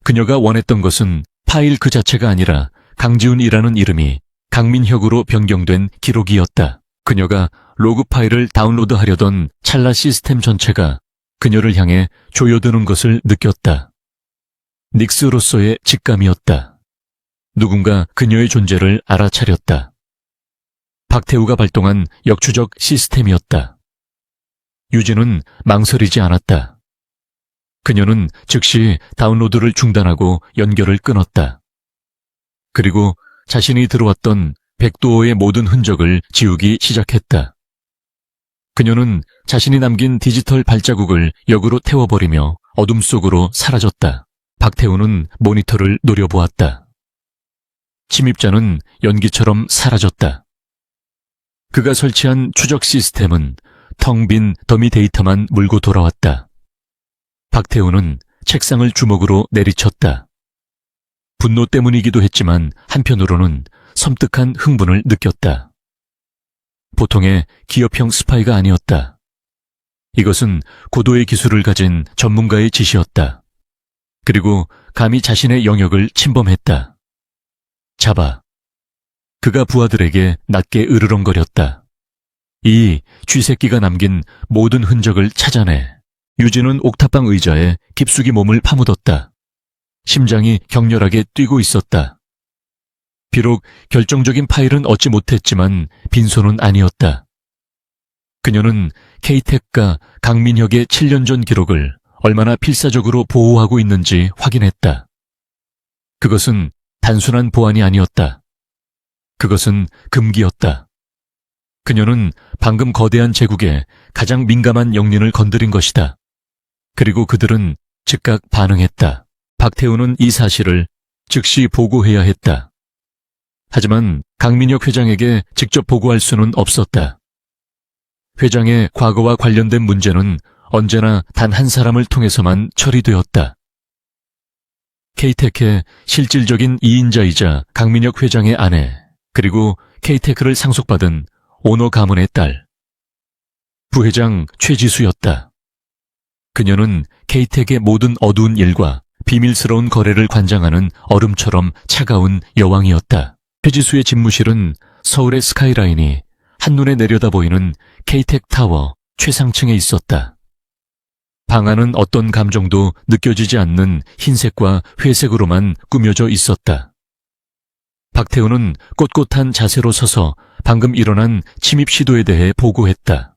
그녀가 원했던 것은 파일 그 자체가 아니라 강지훈이라는 이름이 강민혁으로 변경된 기록이었다. 그녀가 로그 파일을 다운로드하려던 찰나 시스템 전체가 그녀를 향해 조여드는 것을 느꼈다. 닉스로서의 직감이었다. 누군가 그녀의 존재를 알아차렸다. 박태우가 발동한 역추적 시스템이었다. 유진은 망설이지 않았다. 그녀는 즉시 다운로드를 중단하고 연결을 끊었다. 그리고 자신이 들어왔던 백도어의 모든 흔적을 지우기 시작했다. 그녀는 자신이 남긴 디지털 발자국을 역으로 태워버리며 어둠 속으로 사라졌다. 박태우는 모니터를 노려보았다. 침입자는 연기처럼 사라졌다. 그가 설치한 추적 시스템은 텅 빈 더미 데이터만 물고 돌아왔다. 박태우는 책상을 주먹으로 내리쳤다. 분노 때문이기도 했지만 한편으로는 섬뜩한 흥분을 느꼈다. 보통의 기업형 스파이가 아니었다. 이것은 고도의 기술을 가진 전문가의 짓이었다. 그리고 감히 자신의 영역을 침범했다. 잡아. 그가 부하들에게 낮게 으르렁거렸다. 이 쥐새끼가 남긴 모든 흔적을 찾아내. 유진은 옥탑방 의자에 깊숙이 몸을 파묻었다. 심장이 격렬하게 뛰고 있었다. 비록 결정적인 파일은 얻지 못했지만 빈손은 아니었다. 그녀는 케이텍과 강민혁의 7년 전 기록을 얼마나 필사적으로 보호하고 있는지 확인했다. 그것은 단순한 보안이 아니었다. 그것은 금기였다. 그녀는 방금 거대한 제국의 가장 민감한 영린을 건드린 것이다. 그리고 그들은 즉각 반응했다. 박태우는 이 사실을 즉시 보고해야 했다. 하지만 강민혁 회장에게 직접 보고할 수는 없었다. 회장의 과거와 관련된 문제는 언제나 단 한 사람을 통해서만 처리되었다. 케이테크의 실질적인 이인자이자 강민혁 회장의 아내, 그리고 케이테크를 상속받은 오너 가문의 딸, 부회장 최지수였다. 그녀는 케이텍의 모든 어두운 일과 비밀스러운 거래를 관장하는 얼음처럼 차가운 여왕이었다. 최지수의 집무실은 서울의 스카이라인이 한눈에 내려다 보이는 케이텍 타워 최상층에 있었다. 방 안은 어떤 감정도 느껴지지 않는 흰색과 회색으로만 꾸며져 있었다. 박태우는 꼿꼿한 자세로 서서 방금 일어난 침입 시도에 대해 보고했다.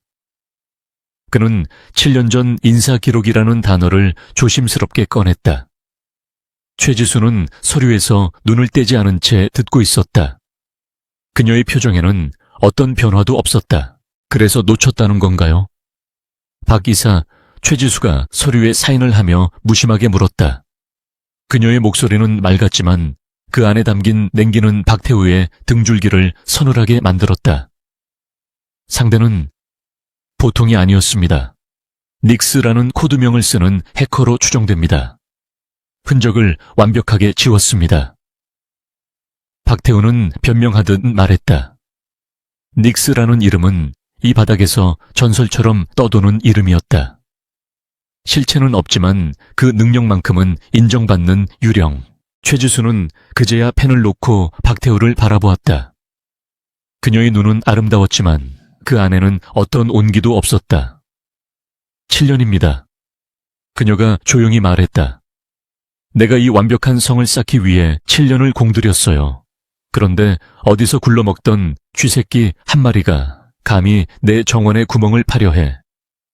그는 7년 전 인사 기록이라는 단어를 조심스럽게 꺼냈다. 최지수는 서류에서 눈을 떼지 않은 채 듣고 있었다. 그녀의 표정에는 어떤 변화도 없었다. 그래서 놓쳤다는 건가요? 박 이사, 최지수가 서류에 사인을 하며 무심하게 물었다. 그녀의 목소리는 맑았지만 그 안에 담긴 냉기는 박태우의 등줄기를 서늘하게 만들었다. 상대는 보통이 아니었습니다. 닉스라는 코드명을 쓰는 해커로 추정됩니다. 흔적을 완벽하게 지웠습니다. 박태우는 변명하듯 말했다. 닉스라는 이름은 이 바닥에서 전설처럼 떠도는 이름이었다. 실체는 없지만 그 능력만큼은 인정받는 유령. 최지수는 그제야 펜을 놓고 박태우를 바라보았다. 그녀의 눈은 아름다웠지만 그 안에는 어떤 온기도 없었다. 7년입니다. 그녀가 조용히 말했다. 내가 이 완벽한 성을 쌓기 위해 7년을 공들였어요. 그런데 어디서 굴러먹던 쥐새끼 한 마리가 감히 내 정원의 구멍을 파려 해.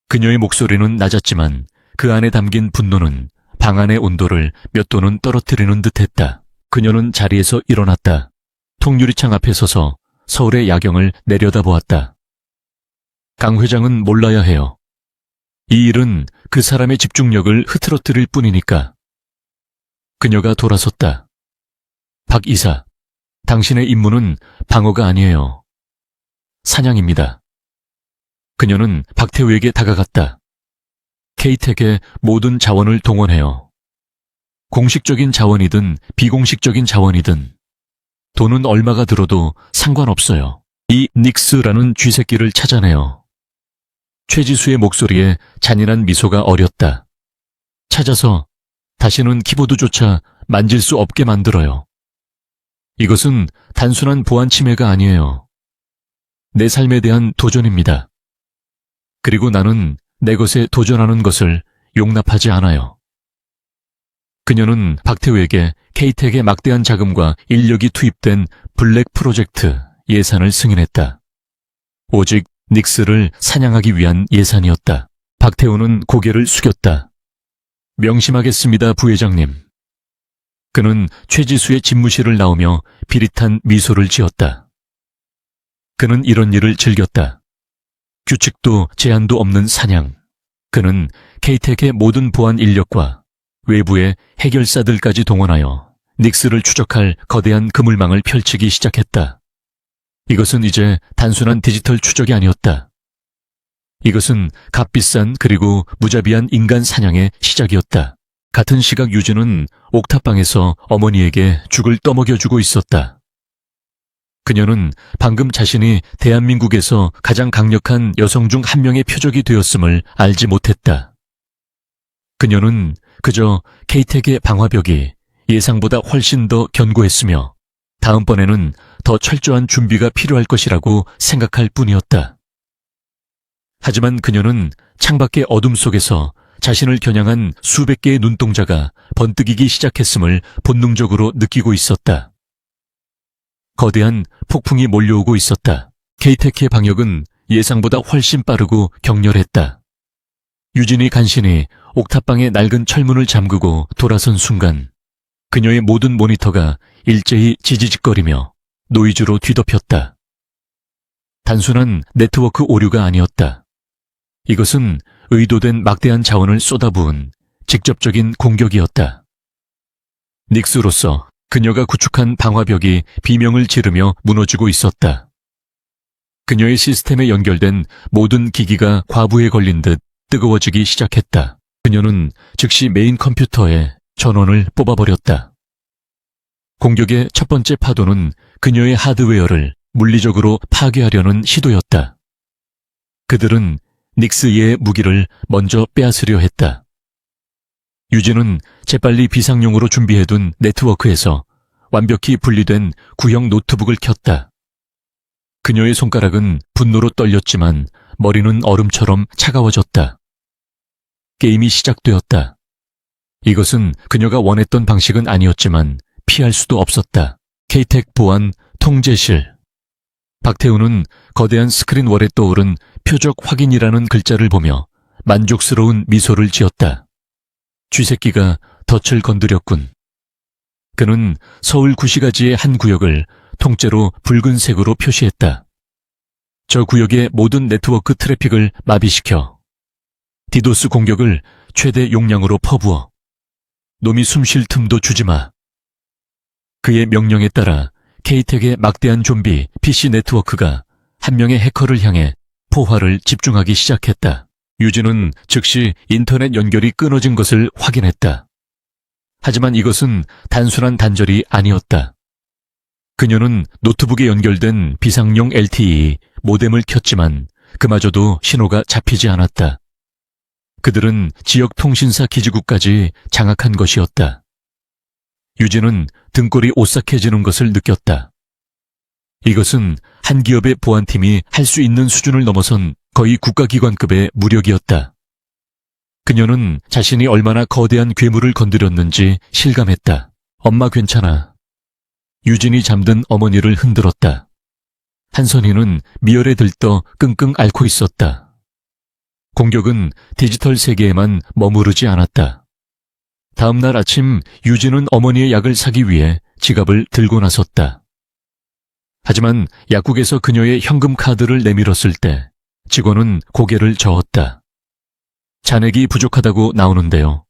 그녀의 목소리는 낮았지만 그 안에 담긴 분노는 방 안의 온도를 몇 도는 떨어뜨리는 듯했다. 그녀는 자리에서 일어났다. 통유리창 앞에 서서 서울의 야경을 내려다보았다. 강 회장은 몰라야 해요. 이 일은 그 사람의 집중력을 흐트러뜨릴 뿐이니까. 그녀가 돌아섰다. 박 이사, 당신의 임무는 방어가 아니에요. 사냥입니다. 그녀는 박태우에게 다가갔다. K-텍의 모든 자원을 동원해요. 공식적인 자원이든 비공식적인 자원이든 돈은 얼마가 들어도 상관없어요. 이 닉스라는 쥐새끼를 찾아내요. 최지수의 목소리에 잔인한 미소가 어렸다. 찾아서 다시는 키보드조차 만질 수 없게 만들어요. 이것은 단순한 보안 침해가 아니에요. 내 삶에 대한 도전입니다. 그리고 나는 내 것에 도전하는 것을 용납하지 않아요. 그녀는 박태우에게 K-텍의 막대한 자금과 인력이 투입된 블랙 프로젝트 예산을 승인했다. 오직 닉스를 사냥하기 위한 예산이었다. 박태우는 고개를 숙였다. 명심하겠습니다, 부회장님. 그는 최지수의 집무실을 나오며 비릿한 미소를 지었다. 그는 이런 일을 즐겼다. 규칙도 제한도 없는 사냥. 그는 K-텍의 모든 보안 인력과 외부의 해결사들까지 동원하여 닉스를 추적할 거대한 그물망을 펼치기 시작했다. 이것은 이제 단순한 디지털 추적이 아니었다. 이것은 값비싼 그리고 무자비한 인간 사냥의 시작이었다. 같은 시각 유진은 옥탑방에서 어머니에게 죽을 떠먹여주고 있었다. 그녀는 방금 자신이 대한민국에서 가장 강력한 여성 중 한 명의 표적이 되었음을 알지 못했다. 그녀는 그저 K-텍의 방화벽이 예상보다 훨씬 더 견고했으며 다음번에는 더 철저한 준비가 필요할 것이라고 생각할 뿐이었다. 하지만 그녀는 창밖의 어둠 속에서 자신을 겨냥한 수백 개의 눈동자가 번뜩이기 시작했음을 본능적으로 느끼고 있었다. 거대한 폭풍이 몰려오고 있었다. K-텍의 방역은 예상보다 훨씬 빠르고 격렬했다. 유진이 간신히 옥탑방의 낡은 철문을 잠그고 돌아선 순간 그녀의 모든 모니터가 일제히 지지직거리며 노이즈로 뒤덮였다. 단순한 네트워크 오류가 아니었다. 이것은 의도된 막대한 자원을 쏟아부은 직접적인 공격이었다. 닉스로서 그녀가 구축한 방화벽이 비명을 지르며 무너지고 있었다. 그녀의 시스템에 연결된 모든 기기가 과부에 걸린 듯 뜨거워지기 시작했다. 그녀는 즉시 메인 컴퓨터에 전원을 뽑아버렸다. 공격의 첫 번째 파도는 그녀의 하드웨어를 물리적으로 파괴하려는 시도였다. 그들은 닉스의 무기를 먼저 빼앗으려 했다. 유진은 재빨리 비상용으로 준비해둔 네트워크에서 완벽히 분리된 구형 노트북을 켰다. 그녀의 손가락은 분노로 떨렸지만 머리는 얼음처럼 차가워졌다. 게임이 시작되었다. 이것은 그녀가 원했던 방식은 아니었지만 피할 수도 없었다. K-텍 보안 통제실. 박태우는 거대한 스크린월에 떠오른 표적 확인이라는 글자를 보며 만족스러운 미소를 지었다. 쥐새끼가 덫을 건드렸군. 그는 서울 구시가지의 한 구역을 통째로 붉은색으로 표시했다. 저 구역의 모든 네트워크 트래픽을 마비시켜 디도스 공격을 최대 용량으로 퍼부어 놈이 숨 쉴 틈도 주지 마. 그의 명령에 따라 K-텍의 막대한 좀비 PC 네트워크가 한 명의 해커를 향해 포화를 집중하기 시작했다. 유진은 즉시 인터넷 연결이 끊어진 것을 확인했다. 하지만 이것은 단순한 단절이 아니었다. 그녀는 노트북에 연결된 비상용 LTE 모뎀을 켰지만 그마저도 신호가 잡히지 않았다. 그들은 지역 통신사 기지국까지 장악한 것이었다. 유진은 등골이 오싹해지는 것을 느꼈다. 이것은 한 기업의 보안팀이 할 수 있는 수준을 넘어선 거의 국가기관급의 무력이었다. 그녀는 자신이 얼마나 거대한 괴물을 건드렸는지 실감했다. 엄마 괜찮아. 유진이 잠든 어머니를 흔들었다. 한선희는 미열에 들떠 끙끙 앓고 있었다. 공격은 디지털 세계에만 머무르지 않았다. 다음 날 아침 유진은 어머니의 약을 사기 위해 지갑을 들고 나섰다. 하지만 약국에서 그녀의 현금 카드를 내밀었을 때 직원은 고개를 저었다. 잔액이 부족하다고 나오는데요.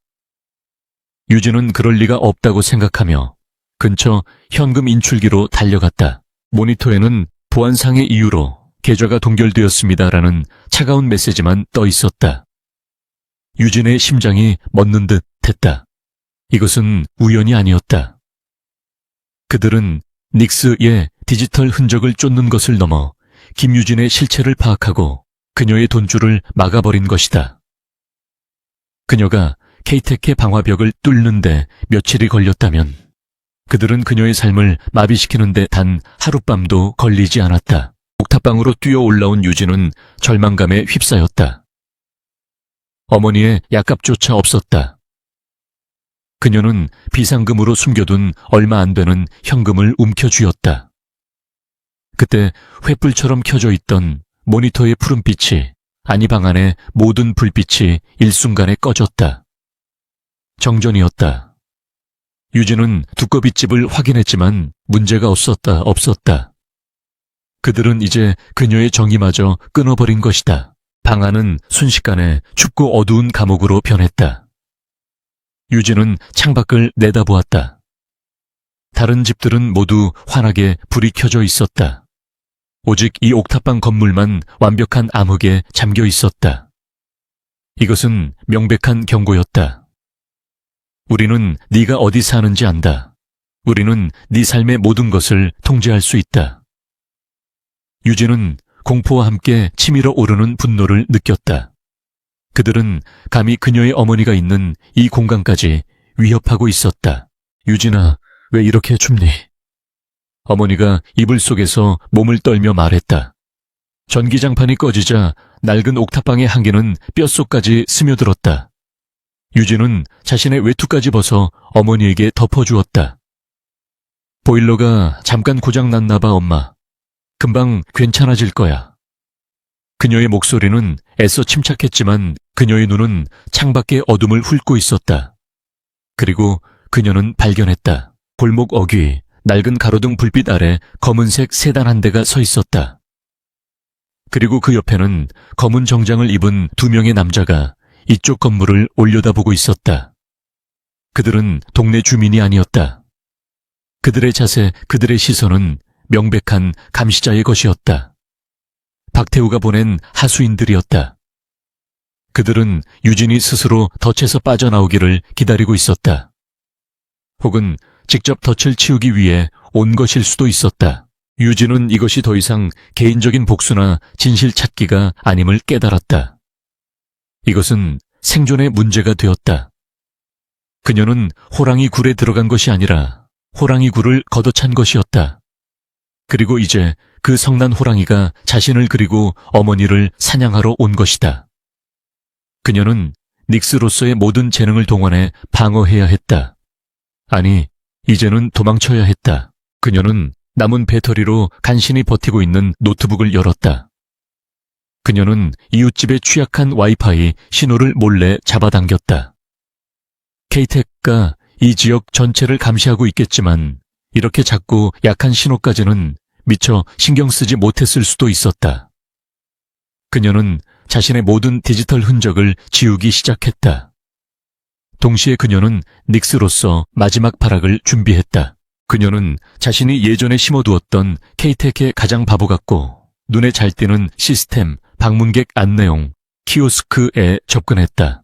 유진은 그럴 리가 없다고 생각하며 근처 현금 인출기로 달려갔다. 모니터에는 보안상의 이유로 계좌가 동결되었습니다라는 차가운 메시지만 떠 있었다. 유진의 심장이 멎는 듯 했다. 이것은 우연이 아니었다. 그들은 닉스의 디지털 흔적을 쫓는 것을 넘어 김유진의 실체를 파악하고 그녀의 돈줄을 막아버린 것이다. 그녀가 케이테크의 방화벽을 뚫는데 며칠이 걸렸다면 그들은 그녀의 삶을 마비시키는데 단 하룻밤도 걸리지 않았다. 옥탑방으로 뛰어 올라온 유진은 절망감에 휩싸였다. 어머니의 약값조차 없었다. 그녀는 비상금으로 숨겨둔 얼마 안 되는 현금을 움켜쥐었다. 그때 횃불처럼 켜져 있던 모니터의 푸른빛이 아니 방 안의 모든 불빛이 일순간에 꺼졌다. 정전이었다. 유진은 두꺼비집을 확인했지만 문제가 없었다. 그들은 이제 그녀의 정이마저 끊어버린 것이다. 방 안은 순식간에 춥고 어두운 감옥으로 변했다. 유진은 창밖을 내다보았다. 다른 집들은 모두 환하게 불이 켜져 있었다. 오직 이 옥탑방 건물만 완벽한 암흑에 잠겨 있었다. 이것은 명백한 경고였다. 우리는 네가 어디 사는지 안다. 우리는 네 삶의 모든 것을 통제할 수 있다. 유진은 공포와 함께 치밀어 오르는 분노를 느꼈다. 그들은 감히 그녀의 어머니가 있는 이 공간까지 위협하고 있었다. 유진아, 왜 이렇게 춥니? 어머니가 이불 속에서 몸을 떨며 말했다. 전기장판이 꺼지자 낡은 옥탑방의 한기는 뼛속까지 스며들었다. 유진은 자신의 외투까지 벗어 어머니에게 덮어주었다. 보일러가 잠깐 고장났나 봐, 엄마. 금방 괜찮아질 거야. 그녀의 목소리는 애써 침착했지만 그녀의 눈은 창밖의 어둠을 훑고 있었다. 그리고 그녀는 발견했다. 골목 어귀, 낡은 가로등 불빛 아래 검은색 세단 한 대가 서 있었다. 그리고 그 옆에는 검은 정장을 입은 두 명의 남자가 이쪽 건물을 올려다보고 있었다. 그들은 동네 주민이 아니었다. 그들의 자세, 그들의 시선은 명백한 감시자의 것이었다. 박태우가 보낸 하수인들이었다. 그들은 유진이 스스로 덫에서 빠져나오기를 기다리고 있었다. 혹은 직접 덫을 치우기 위해 온 것일 수도 있었다. 유진은 이것이 더 이상 개인적인 복수나 진실 찾기가 아님을 깨달았다. 이것은 생존의 문제가 되었다. 그녀는 호랑이 굴에 들어간 것이 아니라 호랑이 굴을 걷어찬 것이었다. 그리고 이제 그 성난 호랑이가 자신을 그리고 어머니를 사냥하러 온 것이다. 그녀는 닉스로서의 모든 재능을 동원해 방어해야 했다. 아니, 이제는 도망쳐야 했다. 그녀는 남은 배터리로 간신히 버티고 있는 노트북을 열었다. 그녀는 이웃집의 취약한 와이파이 신호를 몰래 잡아당겼다. 케이텍가 이 지역 전체를 감시하고 있겠지만 이렇게 작고 약한 신호까지는 미처 신경 쓰지 못했을 수도 있었다. 그녀는 자신의 모든 디지털 흔적을 지우기 시작했다. 동시에 그녀는 닉스로서 마지막 발악을 준비했다. 그녀는 자신이 예전에 심어두었던 케이텍의 가장 바보 같고 눈에 잘 띄는 시스템, 방문객 안내용, 키오스크에 접근했다.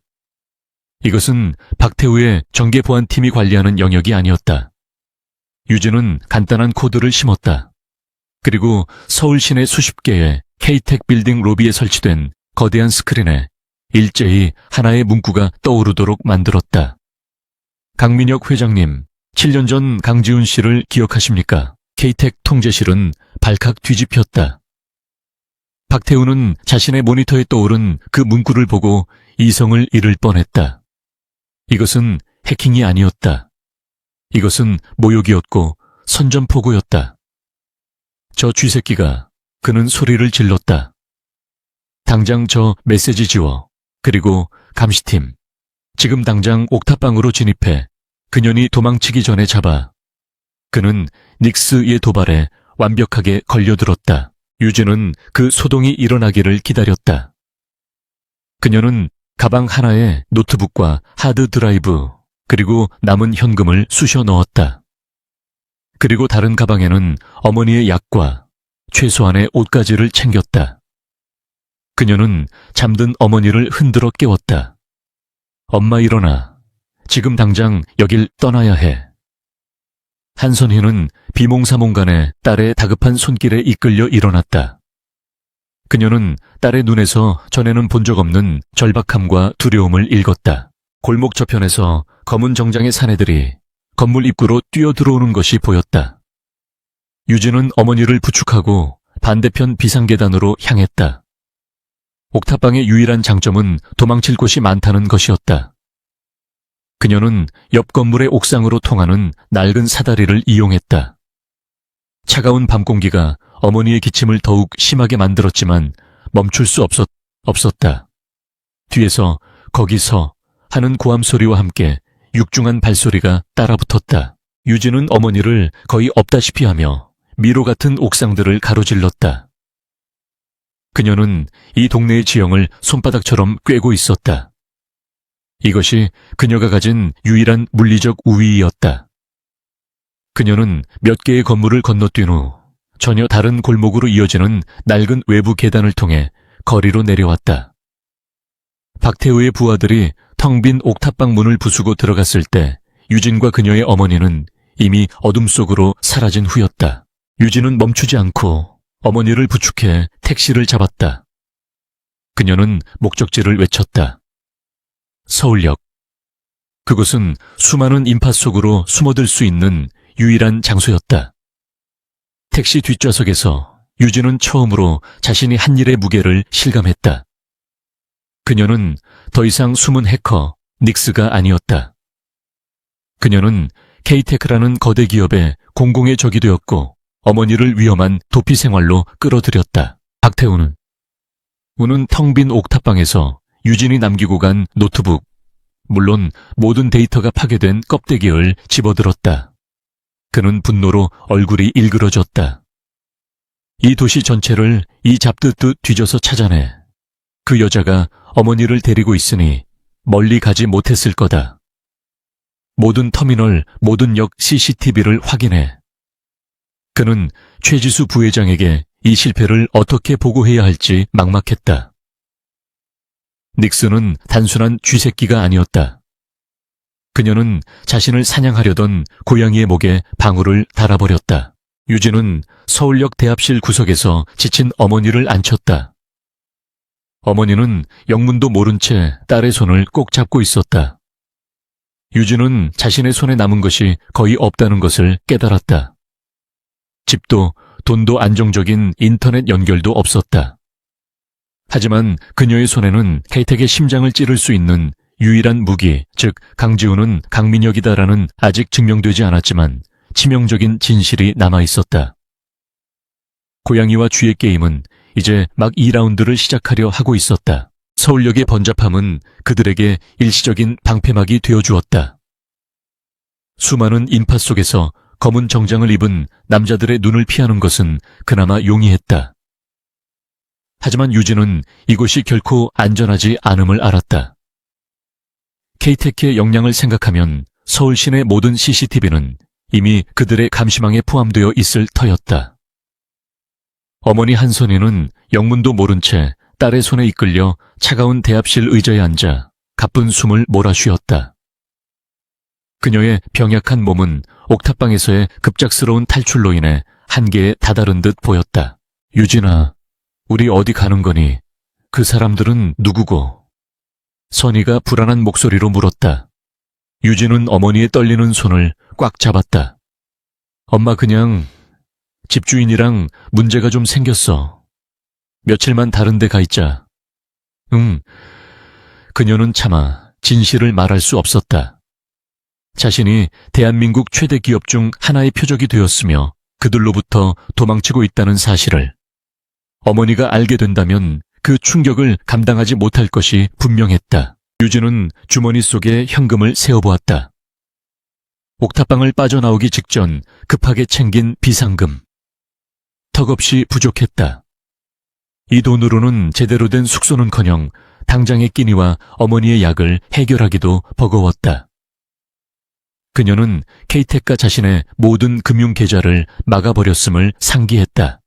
이것은 박태우의 정계보안팀이 관리하는 영역이 아니었다. 유진은 간단한 코드를 심었다. 그리고 서울 시내 수십 개의 케이텍 빌딩 로비에 설치된 거대한 스크린에 일제히 하나의 문구가 떠오르도록 만들었다. 강민혁 회장님, 7년 전 강지훈 씨를 기억하십니까? K텍 통제실은 발칵 뒤집혔다. 박태우는 자신의 모니터에 떠오른 그 문구를 보고 이성을 잃을 뻔했다. 이것은 해킹이 아니었다. 이것은 모욕이었고 선전포고였다. 저 쥐새끼가, 그는 소리를 질렀다. 당장 저 메시지 지워. 그리고 감시팀. 지금 당장 옥탑방으로 진입해 그년이 도망치기 전에 잡아. 그는 닉스의 도발에 완벽하게 걸려들었다. 유진은 그 소동이 일어나기를 기다렸다. 그녀는 가방 하나에 노트북과 하드 드라이브, 그리고 남은 현금을 쑤셔 넣었다. 그리고 다른 가방에는 어머니의 약과 최소한의 옷가지를 챙겼다. 그녀는 잠든 어머니를 흔들어 깨웠다. 엄마 일어나. 지금 당장 여길 떠나야 해. 한선희는 비몽사몽간에 딸의 다급한 손길에 이끌려 일어났다. 그녀는 딸의 눈에서 전에는 본 적 없는 절박함과 두려움을 읽었다. 골목 저편에서 검은 정장의 사내들이 건물 입구로 뛰어들어오는 것이 보였다. 유진은 어머니를 부축하고 반대편 비상계단으로 향했다. 옥탑방의 유일한 장점은 도망칠 곳이 많다는 것이었다. 그녀는 옆 건물의 옥상으로 통하는 낡은 사다리를 이용했다. 차가운 밤 공기가 어머니의 기침을 더욱 심하게 만들었지만 멈출 수 없었다. 뒤에서 거기서 하는 고함 소리와 함께 육중한 발소리가 따라붙었다. 유진은 어머니를 거의 없다시피 하며 미로 같은 옥상들을 가로질렀다. 그녀는 이 동네의 지형을 손바닥처럼 꿰고 있었다. 이것이 그녀가 가진 유일한 물리적 우위였다. 그녀는 몇 개의 건물을 건너뛴 후 전혀 다른 골목으로 이어지는 낡은 외부 계단을 통해 거리로 내려왔다. 박태우의 부하들이 텅 빈 옥탑방 문을 부수고 들어갔을 때 유진과 그녀의 어머니는 이미 어둠 속으로 사라진 후였다. 유진은 멈추지 않고 어머니를 부축해 택시를 잡았다. 그녀는 목적지를 외쳤다. 서울역. 그곳은 수많은 인파 속으로 숨어들 수 있는 유일한 장소였다. 택시 뒷좌석에서 유진은 처음으로 자신이 한 일의 무게를 실감했다. 그녀는 더 이상 숨은 해커 닉스가 아니었다. 그녀는 K테크라는 거대 기업의 공공의 적이 되었고 어머니를 위험한 도피 생활로 끌어들였다. 박태우는 우는 텅 빈 옥탑방에서 유진이 남기고 간 노트북, 물론 모든 데이터가 파괴된 껍데기를 집어들었다. 그는 분노로 얼굴이 일그러졌다. 이 도시 전체를 이 잡듯듯 뒤져서 찾아내. 그 여자가 어머니를 데리고 있으니 멀리 가지 못했을 거다. 모든 터미널, 모든 역 CCTV를 확인해. 그는 최지수 부회장에게 이 실패를 어떻게 보고해야 할지 막막했다. 닉스는 단순한 쥐새끼가 아니었다. 그녀는 자신을 사냥하려던 고양이의 목에 방울을 달아버렸다. 유진은 서울역 대합실 구석에서 지친 어머니를 앉혔다. 어머니는 영문도 모른 채 딸의 손을 꼭 잡고 있었다. 유진은 자신의 손에 남은 것이 거의 없다는 것을 깨달았다. 집도 돈도 안정적인 인터넷 연결도 없었다. 하지만 그녀의 손에는 K텍의 심장을 찌를 수 있는 유일한 무기, 즉 강지훈은 강민혁이다라는 아직 증명되지 않았지만 치명적인 진실이 남아있었다. 고양이와 쥐의 게임은 이제 막 2라운드를 시작하려 하고 있었다. 서울역의 번잡함은 그들에게 일시적인 방패막이 되어주었다. 수많은 인파 속에서 검은 정장을 입은 남자들의 눈을 피하는 것은 그나마 용이했다. 하지만 유진은 이곳이 결코 안전하지 않음을 알았다. K테크의 역량을 생각하면 서울 시내 모든 CCTV는 이미 그들의 감시망에 포함되어 있을 터였다. 어머니 한선희는 영문도 모른 채 딸의 손에 이끌려 차가운 대합실 의자에 앉아 가쁜 숨을 몰아쉬었다. 그녀의 병약한 몸은 옥탑방에서의 급작스러운 탈출로 인해 한계에 다다른 듯 보였다. 유진아, 우리 어디 가는 거니? 그 사람들은 누구고? 선희가 불안한 목소리로 물었다. 유진은 어머니의 떨리는 손을 꽉 잡았다. 엄마, 그냥 집주인이랑 문제가 좀 생겼어. 며칠만 다른 데 가 있자. 응. 그녀는 차마 진실을 말할 수 없었다. 자신이 대한민국 최대 기업 중 하나의 표적이 되었으며 그들로부터 도망치고 있다는 사실을 어머니가 알게 된다면 그 충격을 감당하지 못할 것이 분명했다. 유진은 주머니 속에 현금을 세어보았다. 옥탑방을 빠져나오기 직전 급하게 챙긴 비상금. 턱없이 부족했다. 이 돈으로는 제대로 된 숙소는커녕 당장의 끼니와 어머니의 약을 해결하기도 버거웠다. 그녀는 K텍과 자신의 모든 금융계좌를 막아버렸음을 상기했다.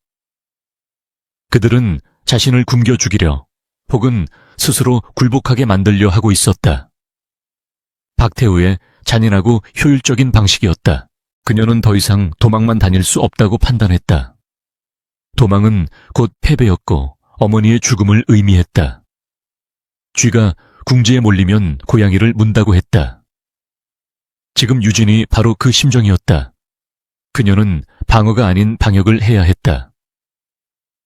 그들은 자신을 굶겨 죽이려 혹은 스스로 굴복하게 만들려 하고 있었다. 박태우의 잔인하고 효율적인 방식이었다. 그녀는 더 이상 도망만 다닐 수 없다고 판단했다. 도망은 곧 패배였고 어머니의 죽음을 의미했다. 쥐가 궁지에 몰리면 고양이를 문다고 했다. 지금 유진이 바로 그 심정이었다. 그녀는 방어가 아닌 방역을 해야 했다.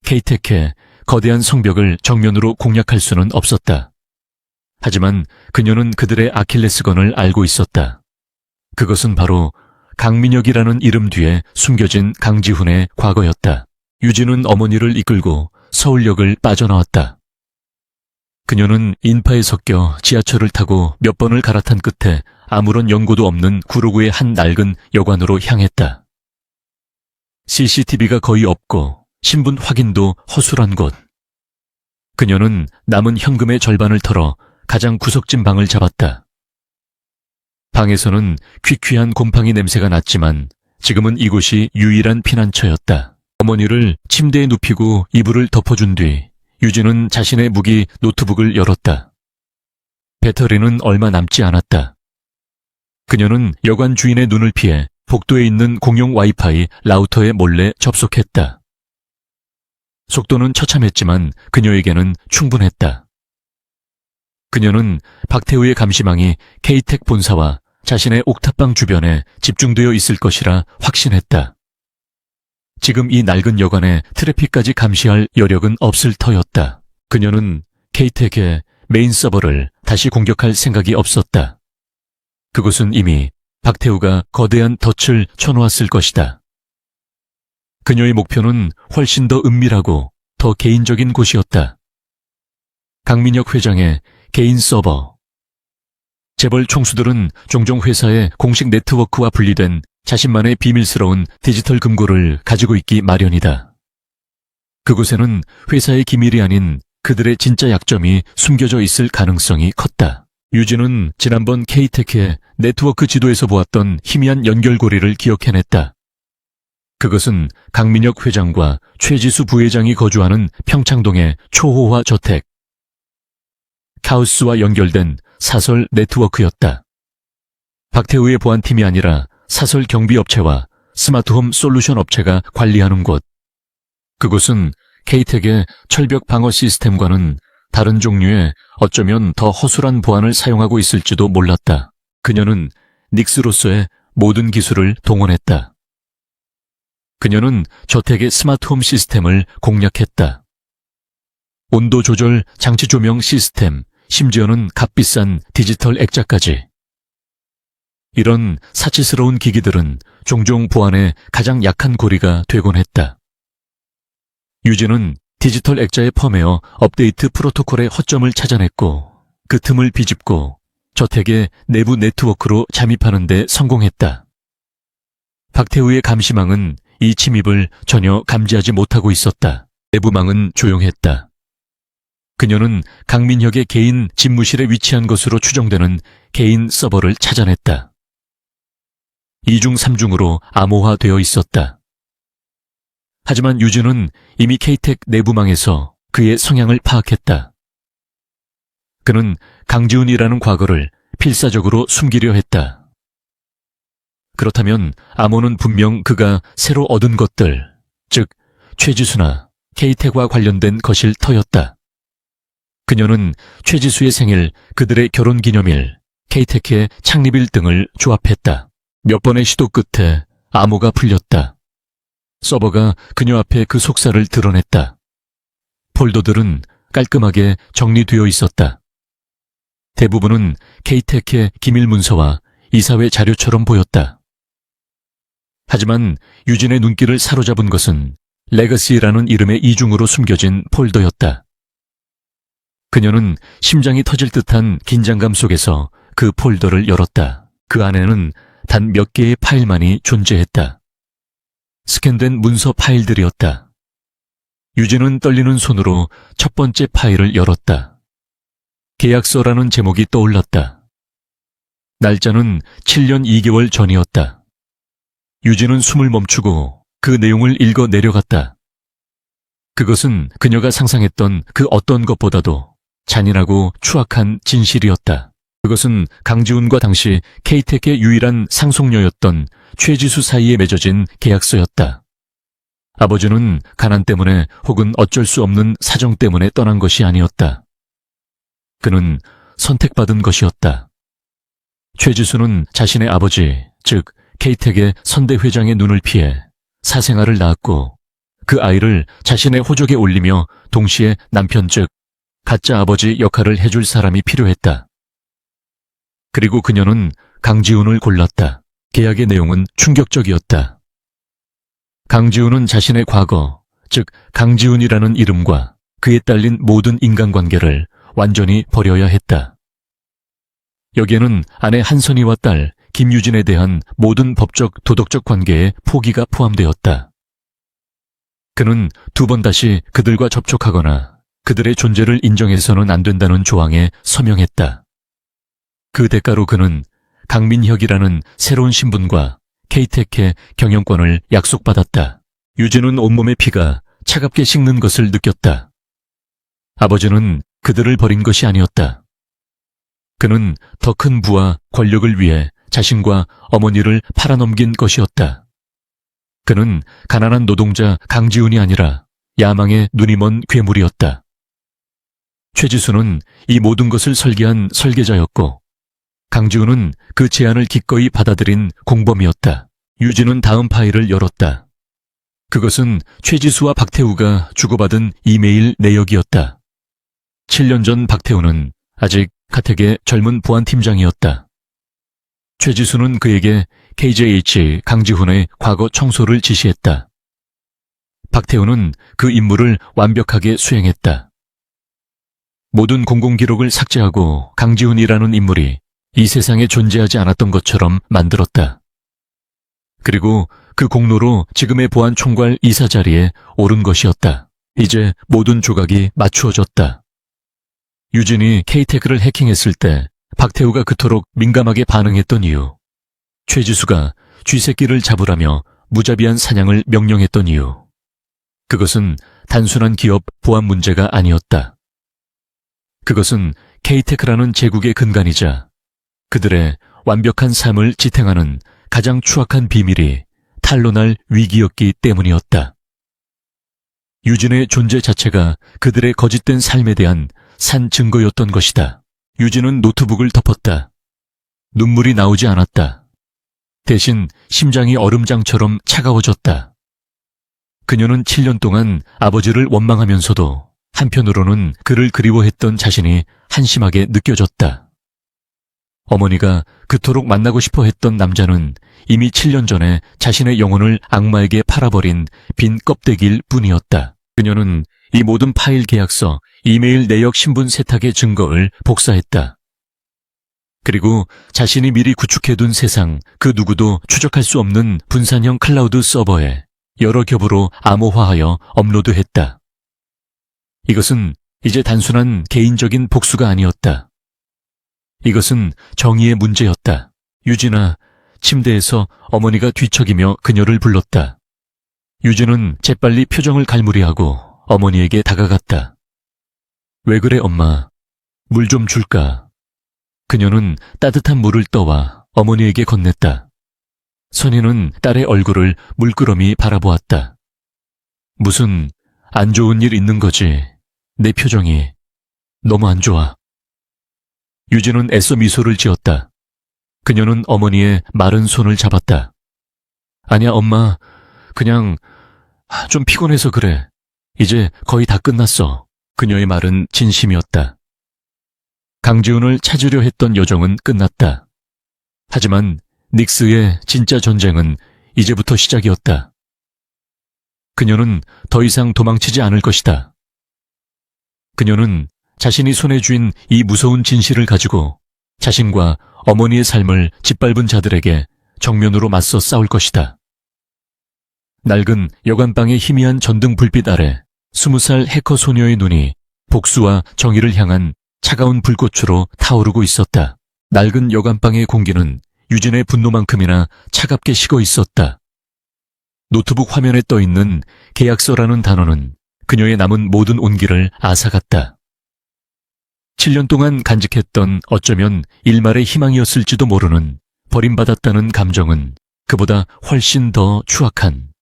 K텍의 거대한 성벽을 정면으로 공략할 수는 없었다. 하지만 그녀는 그들의 아킬레스건을 알고 있었다. 그것은 바로 강민혁이라는 이름 뒤에 숨겨진 강지훈의 과거였다. 유진은 어머니를 이끌고 서울역을 빠져나왔다. 그녀는 인파에 섞여 지하철을 타고 몇 번을 갈아탄 끝에 아무런 연고도 없는 구로구의 한 낡은 여관으로 향했다. CCTV가 거의 없고 신분 확인도 허술한 곳. 그녀는 남은 현금의 절반을 털어 가장 구석진 방을 잡았다. 방에서는 퀴퀴한 곰팡이 냄새가 났지만 지금은 이곳이 유일한 피난처였다. 어머니를 침대에 눕히고 이불을 덮어준 뒤 유진은 자신의 무기 노트북을 열었다. 배터리는 얼마 남지 않았다. 그녀는 여관 주인의 눈을 피해 복도에 있는 공용 와이파이 라우터에 몰래 접속했다. 속도는 처참했지만 그녀에게는 충분했다. 그녀는 박태우의 감시망이 K텍 본사와 자신의 옥탑방 주변에 집중되어 있을 것이라 확신했다. 지금 이 낡은 여관에 트래픽까지 감시할 여력은 없을 터였다. 그녀는 K텍의 메인 서버를 다시 공격할 생각이 없었다. 그곳은 이미 박태우가 거대한 덫을 쳐놓았을 것이다. 그녀의 목표는 훨씬 더 은밀하고 더 개인적인 곳이었다. 강민혁 회장의 개인 서버. 재벌 총수들은 종종 회사의 공식 네트워크와 분리된 자신만의 비밀스러운 디지털 금고를 가지고 있기 마련이다. 그곳에는 회사의 기밀이 아닌 그들의 진짜 약점이 숨겨져 있을 가능성이 컸다. 유진은 지난번 K텍의 네트워크 지도에서 보았던 희미한 연결고리를 기억해냈다. 그것은 강민혁 회장과 최지수 부회장이 거주하는 평창동의 초호화 저택. 카우스와 연결된 사설 네트워크였다. 박태우의 보안팀이 아니라 사설 경비업체와 스마트홈 솔루션 업체가 관리하는 곳. 그곳은 K텍의 철벽 방어 시스템과는 다른 종류의 어쩌면 더 허술한 보안을 사용하고 있을지도 몰랐다. 그녀는 닉스로서의 모든 기술을 동원했다. 그녀는 저택의 스마트홈 시스템을 공략했다. 온도 조절 장치 조명 시스템, 심지어는 값비싼 디지털 액자까지. 이런 사치스러운 기기들은 종종 보안에 가장 약한 고리가 되곤 했다. 유진은 디지털 액자의 펌웨어 업데이트 프로토콜의 허점을 찾아냈고 그 틈을 비집고 저택의 내부 네트워크로 잠입하는 데 성공했다. 박태우의 감시망은 이 침입을 전혀 감지하지 못하고 있었다. 내부망은 조용했다. 그녀는 강민혁의 개인 집무실에 위치한 것으로 추정되는 개인 서버를 찾아냈다. 2중 3중으로 암호화되어 있었다. 하지만 유진은 이미 K텍 내부망에서 그의 성향을 파악했다. 그는 강지훈이라는 과거를 필사적으로 숨기려 했다. 그렇다면 암호는 분명 그가 새로 얻은 것들, 즉 최지수나 K텍과 관련된 것일 터였다. 그녀는 최지수의 생일, 그들의 결혼기념일, 케이테크의 창립일 등을 조합했다. 몇 번의 시도 끝에 암호가 풀렸다. 서버가 그녀 앞에 그 속살을 드러냈다. 폴더들은 깔끔하게 정리되어 있었다. 대부분은 케이테크의 기밀 문서와 이사회 자료처럼 보였다. 하지만 유진의 눈길을 사로잡은 것은 레거시라는 이름의 이중으로 숨겨진 폴더였다. 그녀는 심장이 터질 듯한 긴장감 속에서 그 폴더를 열었다. 그 안에는 단 몇 개의 파일만이 존재했다. 스캔된 문서 파일들이었다. 유진은 떨리는 손으로 첫 번째 파일을 열었다. 계약서라는 제목이 떠올랐다. 날짜는 7년 2개월 전이었다. 유진은 숨을 멈추고 그 내용을 읽어 내려갔다. 그것은 그녀가 상상했던 그 어떤 것보다도 잔인하고 추악한 진실이었다. 그것은 강지훈과 당시 케이텍의 유일한 상속녀였던 최지수 사이에 맺어진 계약서였다. 아버지는 가난 때문에 혹은 어쩔 수 없는 사정 때문에 떠난 것이 아니었다. 그는 선택받은 것이었다. 최지수는 자신의 아버지, 즉 케이텍의 선대 회장의 눈을 피해 사생아를 낳았고 그 아이를 자신의 호적에 올리며 동시에 남편 즉 가짜 아버지 역할을 해줄 사람이 필요했다. 그리고 그녀는 강지훈을 골랐다. 계약의 내용은 충격적이었다. 강지훈은 자신의 과거, 즉 강지훈이라는 이름과 그에 딸린 모든 인간관계를 완전히 버려야 했다. 여기에는 아내 한선희와 딸 김유진에 대한 모든 법적, 도덕적 관계의 포기가 포함되었다. 그는 두 번 다시 그들과 접촉하거나 그들의 존재를 인정해서는 안 된다는 조항에 서명했다. 그 대가로 그는 강민혁이라는 새로운 신분과 케이텍의 경영권을 약속받았다. 유진은 온몸의 피가 차갑게 식는 것을 느꼈다. 아버지는 그들을 버린 것이 아니었다. 그는 더 큰 부와 권력을 위해 자신과 어머니를 팔아넘긴 것이었다. 그는 가난한 노동자 강지훈이 아니라 야망에 눈이 먼 괴물이었다. 최지수는 이 모든 것을 설계한 설계자였고 강지훈은 그 제안을 기꺼이 받아들인 공범이었다. 유진은 다음 파일을 열었다. 그것은 최지수와 박태우가 주고받은 이메일 내역이었다. 7년 전 박태우는 아직 가택의 젊은 보안팀장이었다. 최지수는 그에게 KJH 강지훈의 과거 청소를 지시했다. 박태우는 그 임무를 완벽하게 수행했다. 모든 공공기록을 삭제하고 강지훈이라는 인물이 이 세상에 존재하지 않았던 것처럼 만들었다. 그리고 그 공로로 지금의 보안총괄 이사 자리에 오른 것이었다. 이제 모든 조각이 맞추어졌다. 유진이 케이테크를 해킹했을 때 박태우가 그토록 민감하게 반응했던 이유, 최지수가 쥐새끼를 잡으라며 무자비한 사냥을 명령했던 이유, 그것은 단순한 기업 보안 문제가 아니었다. 그것은 케이테크라는 제국의 근간이자 그들의 완벽한 삶을 지탱하는 가장 추악한 비밀이 탄로날 위기였기 때문이었다. 유진의 존재 자체가 그들의 거짓된 삶에 대한 산 증거였던 것이다. 유진은 노트북을 덮었다. 눈물이 나오지 않았다. 대신 심장이 얼음장처럼 차가워졌다. 그녀는 7년 동안 아버지를 원망하면서도 한편으로는 그를 그리워했던 자신이 한심하게 느껴졌다. 어머니가 그토록 만나고 싶어 했던 남자는 이미 7년 전에 자신의 영혼을 악마에게 팔아버린 빈 껍데기일 뿐이었다. 그녀는 이 모든 파일 계약서, 이메일 내역 신분 세탁의 증거를 복사했다. 그리고 자신이 미리 구축해둔 세상 그 누구도 추적할 수 없는 분산형 클라우드 서버에 여러 겹으로 암호화하여 업로드했다. 이것은 이제 단순한 개인적인 복수가 아니었다. 이것은 정의의 문제였다. 유진아, 침대에서 어머니가 뒤척이며 그녀를 불렀다. 유진은 재빨리 표정을 갈무리하고 어머니에게 다가갔다. 왜 그래 엄마? 물 좀 줄까? 그녀는 따뜻한 물을 떠와 어머니에게 건넸다. 선희는 딸의 얼굴을 물끄러미 바라보았다. 무슨 안 좋은 일 있는 거지? 내 표정이 너무 안 좋아. 유진은 애써 미소를 지었다. 그녀는 어머니의 마른 손을 잡았다. 아니야, 엄마. 그냥 좀 피곤해서 그래. 이제 거의 다 끝났어. 그녀의 말은 진심이었다. 강지훈을 찾으려 했던 여정은 끝났다. 하지만 닉스의 진짜 전쟁은 이제부터 시작이었다. 그녀는 더 이상 도망치지 않을 것이다. 그녀는 자신이 손에 쥔 이 무서운 진실을 가지고 자신과 어머니의 삶을 짓밟은 자들에게 정면으로 맞서 싸울 것이다. 낡은 여관방의 희미한 전등 불빛 아래 20살 해커 소녀의 눈이 복수와 정의를 향한 차가운 불꽃으로 타오르고 있었다. 낡은 여관방의 공기는 유진의 분노만큼이나 차갑게 식어 있었다. 노트북 화면에 떠있는 계약서라는 단어는 그녀의 남은 모든 온기를 앗아갔다. 7년 동안 간직했던 어쩌면 일말의 희망이었을지도 모르는 버림받았다는 감정은 그보다 훨씬 더 추악한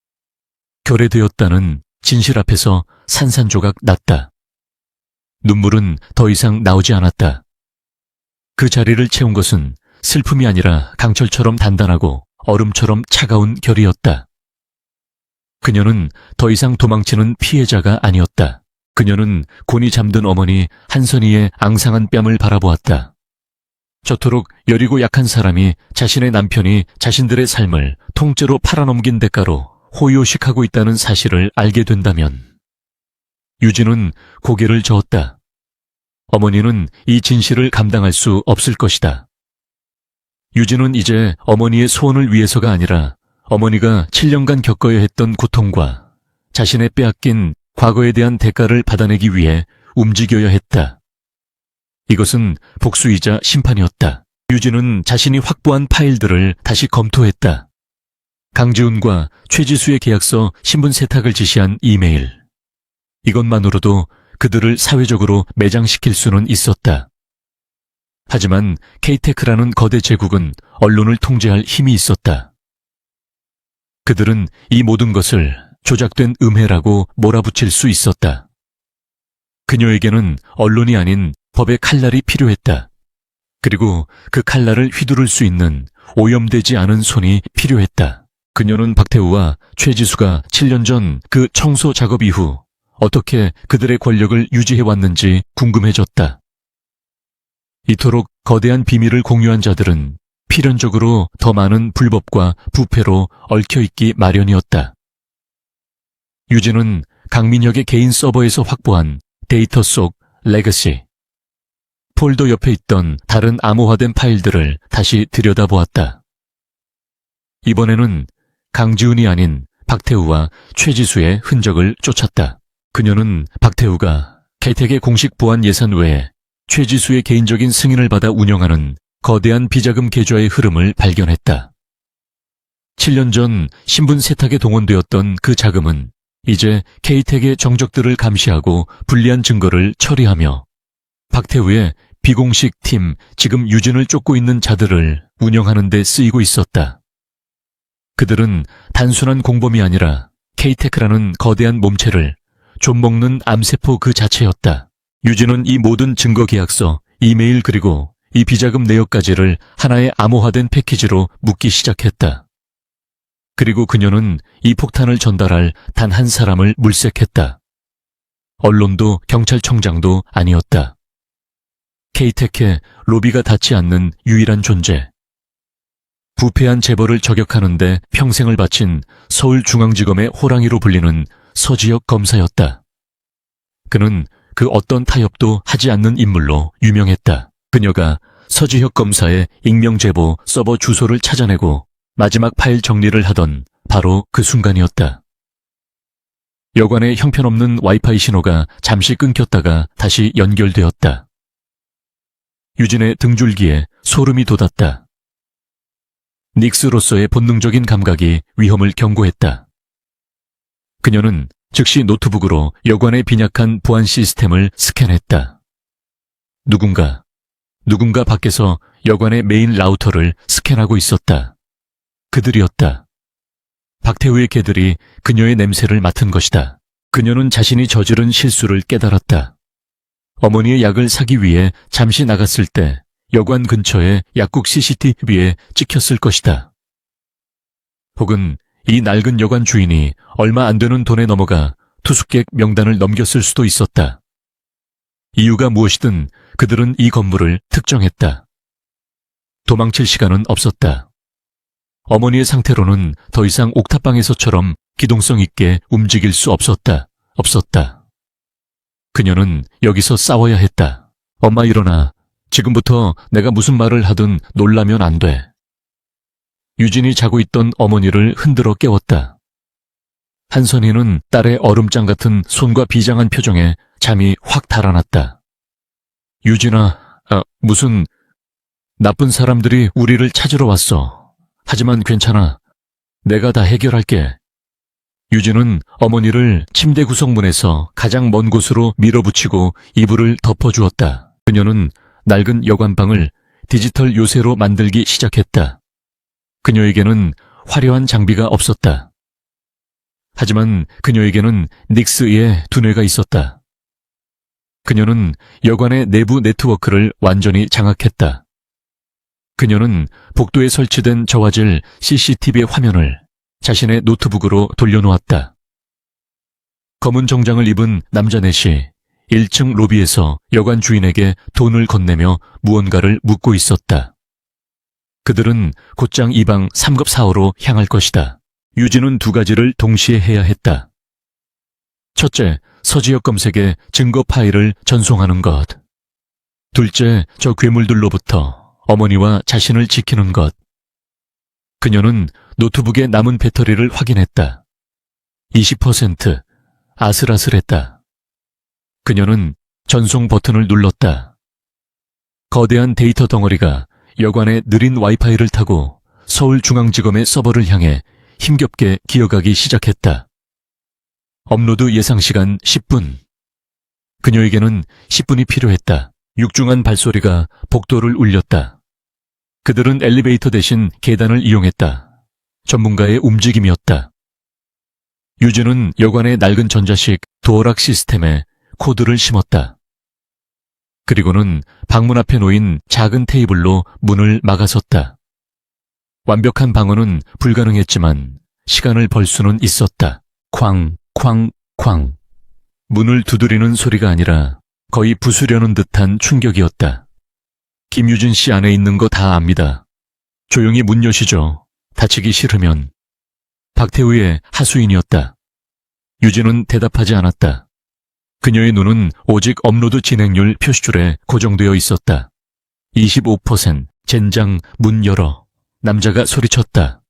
결여되었다는 진실 앞에서 산산조각 났다. 눈물은 더 이상 나오지 않았다. 그 자리를 채운 것은 슬픔이 아니라 강철처럼 단단하고 얼음처럼 차가운 결이었다. 그녀는 더 이상 도망치는 피해자가 아니었다. 그녀는 곤히 잠든 어머니 한선희의 앙상한 뺨을 바라보았다. 저토록 여리고 약한 사람이 자신의 남편이 자신들의 삶을 통째로 팔아넘긴 대가로 호의호식하고 있다는 사실을 알게 된다면. 유진은 고개를 저었다. 어머니는 이 진실을 감당할 수 없을 것이다. 유진은 이제 어머니의 소원을 위해서가 아니라 어머니가 7년간 겪어야 했던 고통과 자신의 빼앗긴 과거에 대한 대가를 받아내기 위해 움직여야 했다. 이것은 복수이자 심판이었다. 유진은 자신이 확보한 파일들을 다시 검토했다. 강지훈과 최지수의 계약서 신분 세탁을 지시한 이메일. 이것만으로도 그들을 사회적으로 매장시킬 수는 있었다. 하지만 K테크라는 거대 제국은 언론을 통제할 힘이 있었다. 그들은 이 모든 것을 조작된 음해라고 몰아붙일 수 있었다. 그녀에게는 언론이 아닌 법의 칼날이 필요했다. 그리고 그 칼날을 휘두를 수 있는 오염되지 않은 손이 필요했다. 그녀는 박태우와 최지수가 7년 전 그 청소 작업 이후 어떻게 그들의 권력을 유지해왔는지 궁금해졌다. 이토록 거대한 비밀을 공유한 자들은 필연적으로 더 많은 불법과 부패로 얽혀있기 마련이었다. 유진은 강민혁의 개인 서버에서 확보한 데이터 속 레거시, 폴더 옆에 있던 다른 암호화된 파일들을 다시 들여다보았다. 이번에는 강지훈이 아닌 박태우와 최지수의 흔적을 쫓았다. 그녀는 박태우가 K텍의 공식 보안 예산 외에 최지수의 개인적인 승인을 받아 운영하는 거대한 비자금 계좌의 흐름을 발견했다. 7년 전 신분 세탁에 동원되었던 그 자금은 이제 K텍의 정적들을 감시하고 불리한 증거를 처리하며 박태우의 비공식 팀, 지금 유진을 쫓고 있는 자들을 운영하는 데 쓰이고 있었다. 그들은 단순한 공범이 아니라 K테크라는 거대한 몸체를 좀먹는 암세포 그 자체였다. 유진은 이 모든 증거 계약서, 이메일 그리고 이 비자금 내역까지를 하나의 암호화된 패키지로 묶기 시작했다. 그리고 그녀는 이 폭탄을 전달할 단 한 사람을 물색했다. 언론도 경찰청장도 아니었다. K텍의 로비가 닿지 않는 유일한 존재. 부패한 재벌을 저격하는 데 평생을 바친 서울중앙지검의 호랑이로 불리는 서지혁 검사였다. 그는 그 어떤 타협도 하지 않는 인물로 유명했다. 그녀가 서지혁 검사의 익명 제보 서버 주소를 찾아내고 마지막 파일 정리를 하던 바로 그 순간이었다. 여관의 형편없는 와이파이 신호가 잠시 끊겼다가 다시 연결되었다. 유진의 등줄기에 소름이 돋았다. 닉스로서의 본능적인 감각이 위험을 경고했다. 그녀는 즉시 노트북으로 여관의 빈약한 보안 시스템을 스캔했다. 누군가 밖에서 여관의 메인 라우터를 스캔하고 있었다. 그들이었다. 박태우의 개들이 그녀의 냄새를 맡은 것이다. 그녀는 자신이 저지른 실수를 깨달았다. 어머니의 약을 사기 위해 잠시 나갔을 때 여관 근처에 약국 CCTV에 찍혔을 것이다. 혹은 이 낡은 여관 주인이 얼마 안 되는 돈에 넘어가 투숙객 명단을 넘겼을 수도 있었다. 이유가 무엇이든 그들은 이 건물을 특정했다. 도망칠 시간은 없었다. 어머니의 상태로는 더 이상 옥탑방에서처럼 기동성 있게 움직일 수 없었다. 그녀는 여기서 싸워야 했다. 엄마 일어나. 지금부터 내가 무슨 말을 하든 놀라면 안 돼. 유진이 자고 있던 어머니를 흔들어 깨웠다. 한선희는 딸의 얼음장 같은 손과 비장한 표정에 잠이 확 달아났다. 유진아, 무슨 나쁜 사람들이 우리를 찾으러 왔어. 하지만 괜찮아. 내가 다 해결할게. 유진은 어머니를 침대 구석문에서 가장 먼 곳으로 밀어붙이고 이불을 덮어주었다. 그녀는 낡은 여관방을 디지털 요새로 만들기 시작했다. 그녀에게는 화려한 장비가 없었다. 하지만 그녀에게는 닉스의 두뇌가 있었다. 그녀는 여관의 내부 네트워크를 완전히 장악했다. 그녀는 복도에 설치된 저화질 CCTV 화면을 자신의 노트북으로 돌려놓았다. 검은 정장을 입은 남자 넷이 1층 로비에서 여관 주인에게 돈을 건네며 무언가를 묻고 있었다. 그들은 곧장 이 방 3급 4호로 향할 것이다. 유진은 두 가지를 동시에 해야 했다. 첫째, 서지역 검색에 증거 파일을 전송하는 것. 둘째, 저 괴물들로부터 어머니와 자신을 지키는 것. 그녀는 노트북의 남은 배터리를 확인했다. 20%. 아슬아슬했다. 그녀는 전송 버튼을 눌렀다. 거대한 데이터 덩어리가 여관의 느린 와이파이를 타고 서울중앙지검의 서버를 향해 힘겹게 기어가기 시작했다. 업로드 예상시간 10분. 그녀에게는 10분이 필요했다. 육중한 발소리가 복도를 울렸다. 그들은 엘리베이터 대신 계단을 이용했다. 전문가의 움직임이었다. 유진은 여관의 낡은 전자식 도어락 시스템에 코드를 심었다. 그리고는 방문 앞에 놓인 작은 테이블로 문을 막아섰다. 완벽한 방어는 불가능했지만 시간을 벌 수는 있었다. 쾅, 쾅, 쾅. 문을 두드리는 소리가 아니라 거의 부수려는 듯한 충격이었다. 김유진 씨 안에 있는 거 다 압니다. 조용히 문 여시죠. 다치기 싫으면. 박태우의 하수인이었다. 유진은 대답하지 않았다. 그녀의 눈은 오직 업로드 진행률 표시줄에 고정되어 있었다. 25%, 젠장, 문 열어. 남자가 소리쳤다.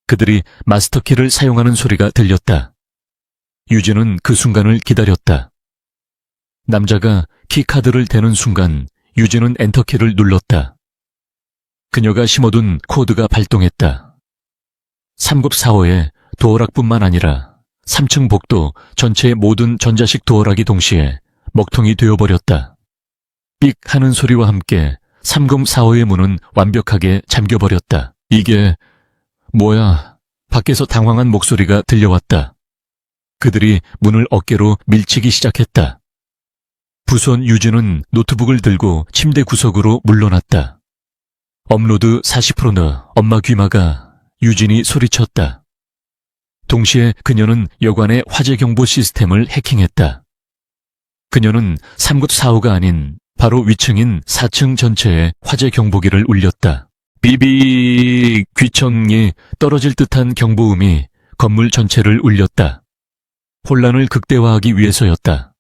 그들이 마스터키를 사용하는 소리가 들렸다. 유진은 그 순간을 기다렸다. 남자가 키카드를 대는 순간 유진은 엔터키를 눌렀다. 그녀가 심어둔 코드가 발동했다. 3급 4호의 도어락뿐만 아니라 3층 복도 전체의 모든 전자식 도어락이 동시에 먹통이 되어버렸다. 삑 하는 소리와 함께 3급 4호의 문은 완벽하게 잠겨버렸다. 이게 뭐야? 밖에서 당황한 목소리가 들려왔다. 그들이 문을 어깨로 밀치기 시작했다. 부손 유진은 노트북을 들고 침대 구석으로 물러났다. 업로드 40%는 엄마 귀마가 유진이 소리쳤다. 동시에 그녀는 여관의 화재 경보 시스템을 해킹했다. 그녀는 3급 4호가 아닌 바로 위층인 4층 전체에 화재 경보기를 울렸다. 비비 귀청이 떨어질 듯한 경보음이 건물 전체를 울렸다. 혼란을 극대화하기 위해서였다.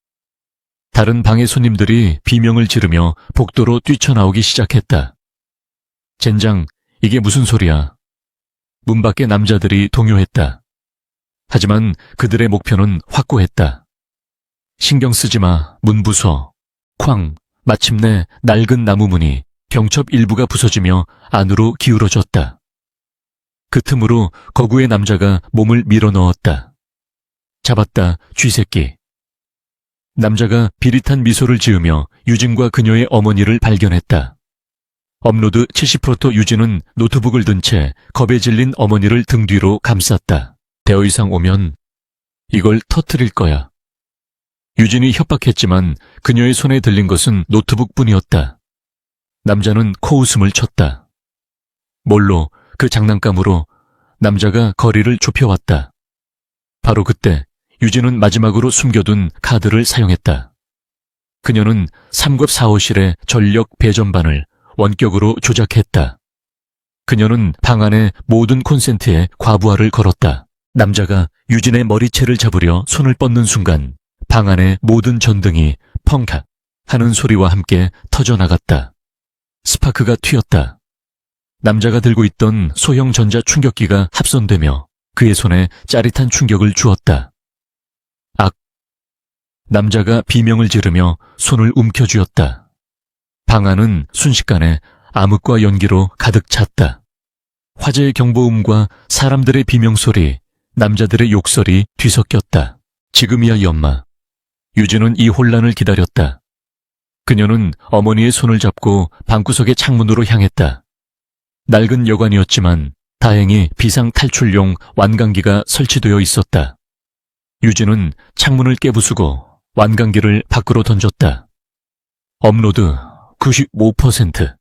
다른 방의 손님들이 비명을 지르며 복도로 뛰쳐나오기 시작했다. 젠장, 이게 무슨 소리야? 문 밖의 남자들이 동요했다. 하지만 그들의 목표는 확고했다. 신경 쓰지 마, 문 부숴. 쾅, 마침내 낡은 나무 문이 병첩 일부가 부서지며 안으로 기울어졌다. 그 틈으로 거구의 남자가 몸을 밀어 넣었다. 잡았다, 쥐새끼. 남자가 비릿한 미소를 지으며 유진과 그녀의 어머니를 발견했다. 업로드 70% 유진은 노트북을 든 채 겁에 질린 어머니를 등 뒤로 감쌌다. 더 이상 오면 이걸 터뜨릴 거야. 유진이 협박했지만 그녀의 손에 들린 것은 노트북뿐이었다. 남자는 코웃음을 쳤다. 뭘로, 그 장난감으로 남자가 거리를 좁혀왔다. 바로 그때 유진은 마지막으로 숨겨둔 카드를 사용했다. 그녀는 3급 사호실의 전력 배전반을 원격으로 조작했다. 그녀는 방 안의 모든 콘센트에 과부하를 걸었다. 남자가 유진의 머리채를 잡으려 손을 뻗는 순간 방 안의 모든 전등이 펑카 하는 소리와 함께 터져나갔다. 스파크가 튀었다. 남자가 들고 있던 소형 전자 충격기가 합선되며 그의 손에 짜릿한 충격을 주었다. 악! 남자가 비명을 지르며 손을 움켜쥐었다. 방 안은 순식간에 암흑과 연기로 가득 찼다. 화재의 경보음과 사람들의 비명소리, 남자들의 욕설이 뒤섞였다. 지금이야 이 엄마. 유진은 이 혼란을 기다렸다. 그녀는 어머니의 손을 잡고 방구석의 창문으로 향했다. 낡은 여관이었지만 다행히 비상탈출용 완강기가 설치되어 있었다. 유진은 창문을 깨부수고 완강기를 밖으로 던졌다. 업로드 95%.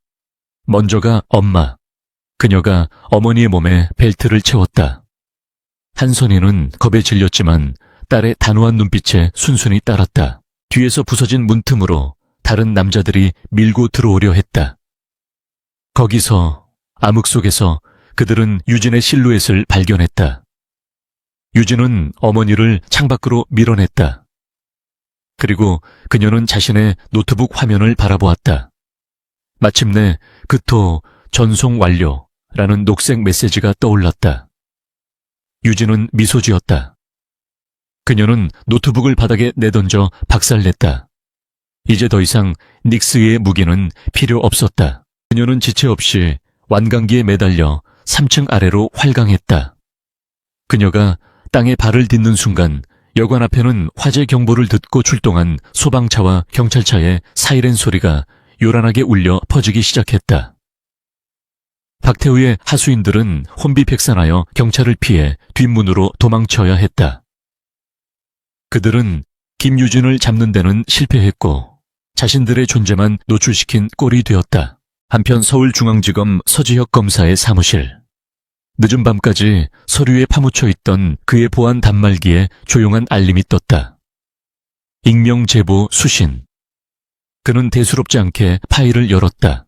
먼저가 엄마. 그녀가 어머니의 몸에 벨트를 채웠다. 한선희는 겁에 질렸지만 딸의 단호한 눈빛에 순순히 따랐다. 뒤에서 부서진 문틈으로 다른 남자들이 밀고 들어오려 했다. 거기서 암흑 속에서 그들은 유진의 실루엣을 발견했다. 유진은 어머니를 창밖으로 밀어냈다. 그리고 그녀는 자신의 노트북 화면을 바라보았다. 마침내 그토 전송 완료라는 녹색 메시지가 떠올랐다. 유진은 미소 지었다. 그녀는 노트북을 바닥에 내던져 박살냈다. 이제 더 이상 닉스의 무기는 필요 없었다. 그녀는 지체 없이 완강기에 매달려 3층 아래로 활강했다. 그녀가 땅에 발을 딛는 순간 여관 앞에는 화재 경보를 듣고 출동한 소방차와 경찰차의 사이렌 소리가 요란하게 울려 퍼지기 시작했다. 박태우의 하수인들은 혼비백산하여 경찰을 피해 뒷문으로 도망쳐야 했다. 그들은 김유진을 잡는 데는 실패했고 자신들의 존재만 노출시킨 꼴이 되었다. 한편 서울중앙지검 서지혁 검사의 사무실. 늦은 밤까지 서류에 파묻혀 있던 그의 보안 단말기에 조용한 알림이 떴다. 익명 제보 수신. 그는 대수롭지 않게 파일을 열었다.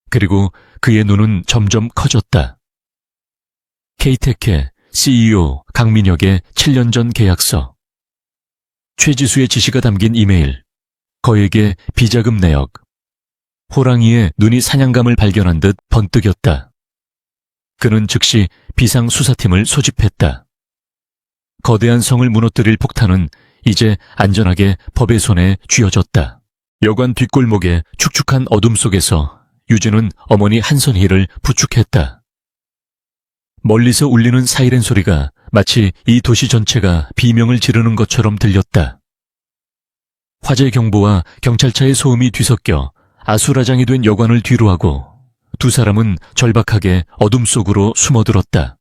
그리고 그의 눈은 점점 커졌다. K테크 CEO 강민혁의 7년 전 계약서. 최지수의 지시가 담긴 이메일. 거액의 비자금 내역. 호랑이의 눈이 사냥감을 발견한 듯 번뜩였다. 그는 즉시 비상수사팀을 소집했다. 거대한 성을 무너뜨릴 폭탄은 이제 안전하게 법의 손에 쥐어졌다. 여관 뒷골목의 축축한 어둠 속에서 유진은 어머니 한선희를 부축했다. 멀리서 울리는 사이렌 소리가 마치 이 도시 전체가 비명을 지르는 것처럼 들렸다. 화재 경보와 경찰차의 소음이 뒤섞여 아수라장이 된 여관을 뒤로하고 두 사람은 절박하게 어둠 속으로 숨어들었다.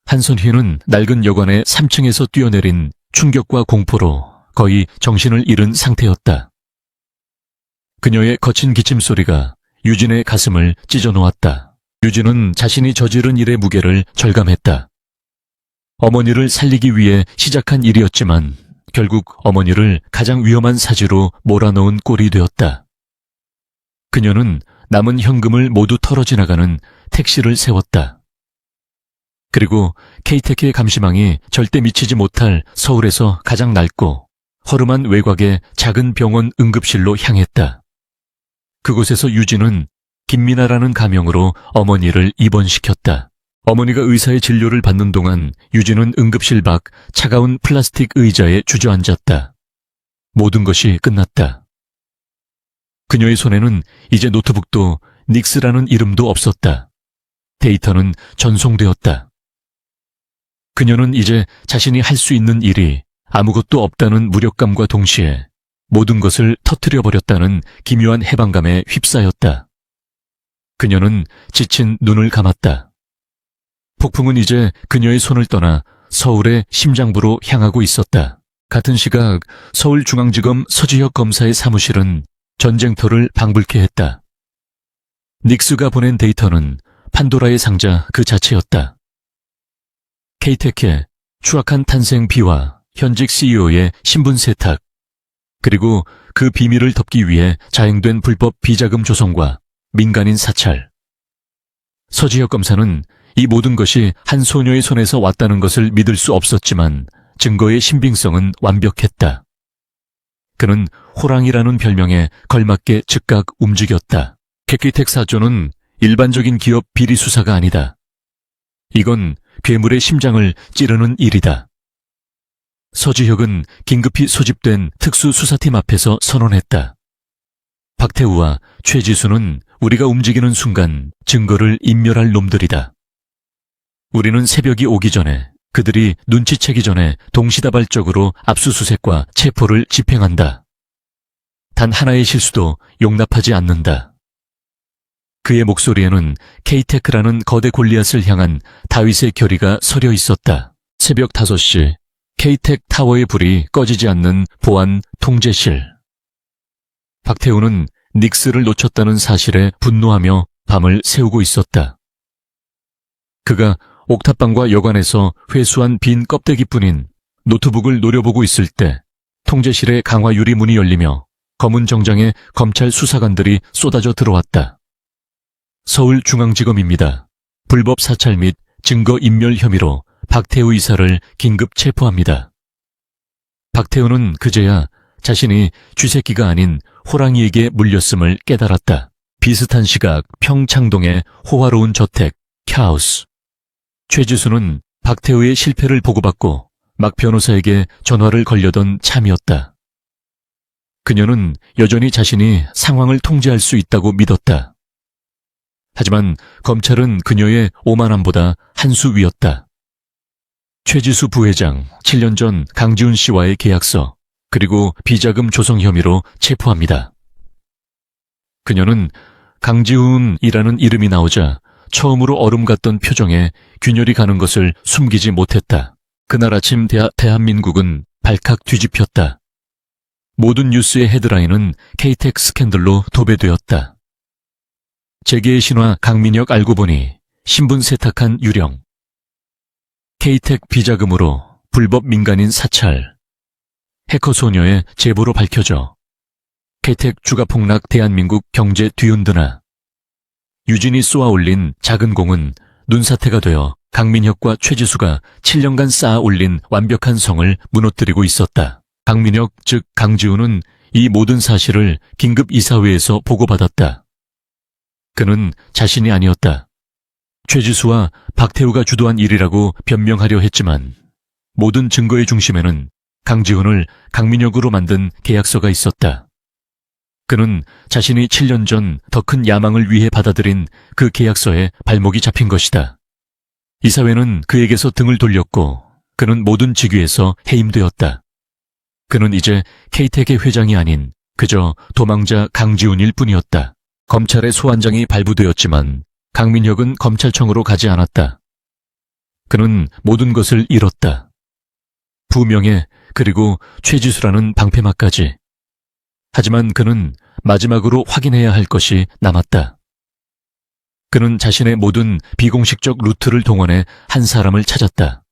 한선희는 낡은 여관의 3층에서 뛰어내린 충격과 공포로 거의 정신을 잃은 상태였다. 그녀의 거친 기침 소리가 유진의 가슴을 찢어놓았다. 유진은 자신이 저지른 일의 무게를 절감했다. 어머니를 살리기 위해 시작한 일이었지만 결국 어머니를 가장 위험한 사지로 몰아넣은 꼴이 되었다. 그녀는 남은 현금을 모두 털어 지나가는 택시를 세웠다. 그리고 K테크의 감시망이 절대 미치지 못할 서울에서 가장 낡고 허름한 외곽의 작은 병원 응급실로 향했다. 그곳에서 유진은 김미나라는 가명으로 어머니를 입원시켰다. 어머니가 의사의 진료를 받는 동안 유진은 응급실 밖 차가운 플라스틱 의자에 주저앉았다. 모든 것이 끝났다. 그녀의 손에는 이제 노트북도 닉스라는 이름도 없었다. 데이터는 전송되었다. 그녀는 이제 자신이 할 수 있는 일이 아무것도 없다는 무력감과 동시에 모든 것을 터뜨려버렸다는 기묘한 해방감에 휩싸였다. 그녀는 지친 눈을 감았다. 폭풍은 이제 그녀의 손을 떠나 서울의 심장부로 향하고 있었다. 같은 시각 서울중앙지검 서지혁 검사의 사무실은 전쟁터를 방불케 했다. 닉스가 보낸 데이터는 판도라의 상자 그 자체였다. 케이텍의 추악한 탄생 비화, 현직 CEO의 신분 세탁, 그리고 그 비밀을 덮기 위해 자행된 불법 비자금 조성과 민간인 사찰. 서지혁 검사는 이 모든 것이 한 소녀의 손에서 왔다는 것을 믿을 수 없었지만 증거의 신빙성은 완벽했다. 그는 호랑이라는 별명에 걸맞게 즉각 움직였다. 케이텍 사조는 일반적인 기업 비리 수사가 아니다. 이건 괴물의 심장을 찌르는 일이다. 서지혁은 긴급히 소집된 특수수사팀 앞에서 선언했다. 박태우와 최지수는 우리가 움직이는 순간 증거를 인멸할 놈들이다. 우리는 새벽이 오기 전에, 그들이 눈치채기 전에 동시다발적으로 압수수색과 체포를 집행한다. 단 하나의 실수도 용납하지 않는다. 그의 목소리에는 케이테크라는 거대 골리앗을 향한 다윗의 결의가 서려 있었다. 새벽 5시 케이텍 타워의 불이 꺼지지 않는 보안 통제실. 박태우는 닉스를 놓쳤다는 사실에 분노하며 밤을 새우고 있었다. 그가 옥탑방과 여관에서 회수한 빈 껍데기뿐인 노트북을 노려보고 있을 때 통제실의 강화 유리 문이 열리며 검은 정장의 검찰 수사관들이 쏟아져 들어왔다. 서울중앙지검입니다. 불법 사찰 및 증거 인멸 혐의로 박태우 이사를 긴급 체포합니다. 박태우는 그제야 자신이 쥐새끼가 아닌 호랑이에게 물렸음을 깨달았다. 비슷한 시각 평창동의 호화로운 저택 캬우스. 최지수는 박태우의 실패를 보고받고 막 변호사에게 전화를 걸려던 참이었다. 그녀는 여전히 자신이 상황을 통제할 수 있다고 믿었다. 하지만 검찰은 그녀의 오만함보다 한 수 위였다. 최지수 부회장 7년 전 강지훈 씨와의 계약서 그리고 비자금 조성 혐의로 체포합니다. 그녀는 강지훈이라는 이름이 나오자 처음으로 얼음 같던 표정에 균열이 가는 것을 숨기지 못했다. 그날 아침 대한민국은 발칵 뒤집혔다. 모든 뉴스의 헤드라인은 케이텍 스캔들로 도배되었다. 재계의 신화 강민혁 알고 보니 신분 세탁한 유령. 케이텍 비자금으로 불법 민간인 사찰. 해커 소녀의 제보로 밝혀져 케이텍 주가 폭락 대한민국 경제 뒤흔드나. 유진이 쏘아 올린 작은 공은 눈사태가 되어 강민혁과 최지수가 7년간 쌓아 올린 완벽한 성을 무너뜨리고 있었다. 강민혁 즉 강지훈은 이 모든 사실을 긴급 이사회에서 보고받았다. 그는 자신이 아니었다. 최지수와 박태우가 주도한 일이라고 변명하려 했지만 모든 증거의 중심에는 강지훈을 강민혁으로 만든 계약서가 있었다. 그는 자신이 7년 전 더 큰 야망을 위해 받아들인 그 계약서에 발목이 잡힌 것이다. 이사회는 그에게서 등을 돌렸고 그는 모든 직위에서 해임되었다. 그는 이제 케이텍의 회장이 아닌 그저 도망자 강지훈일 뿐이었다. 검찰의 소환장이 발부되었지만 강민혁은 검찰청으로 가지 않았다. 그는 모든 것을 잃었다. 부명예 그리고 최지수라는 방패막까지. 하지만 그는 마지막으로 확인해야 할 것이 남았다. 그는 자신의 모든 비공식적 루트를 동원해 한 사람을 찾았다.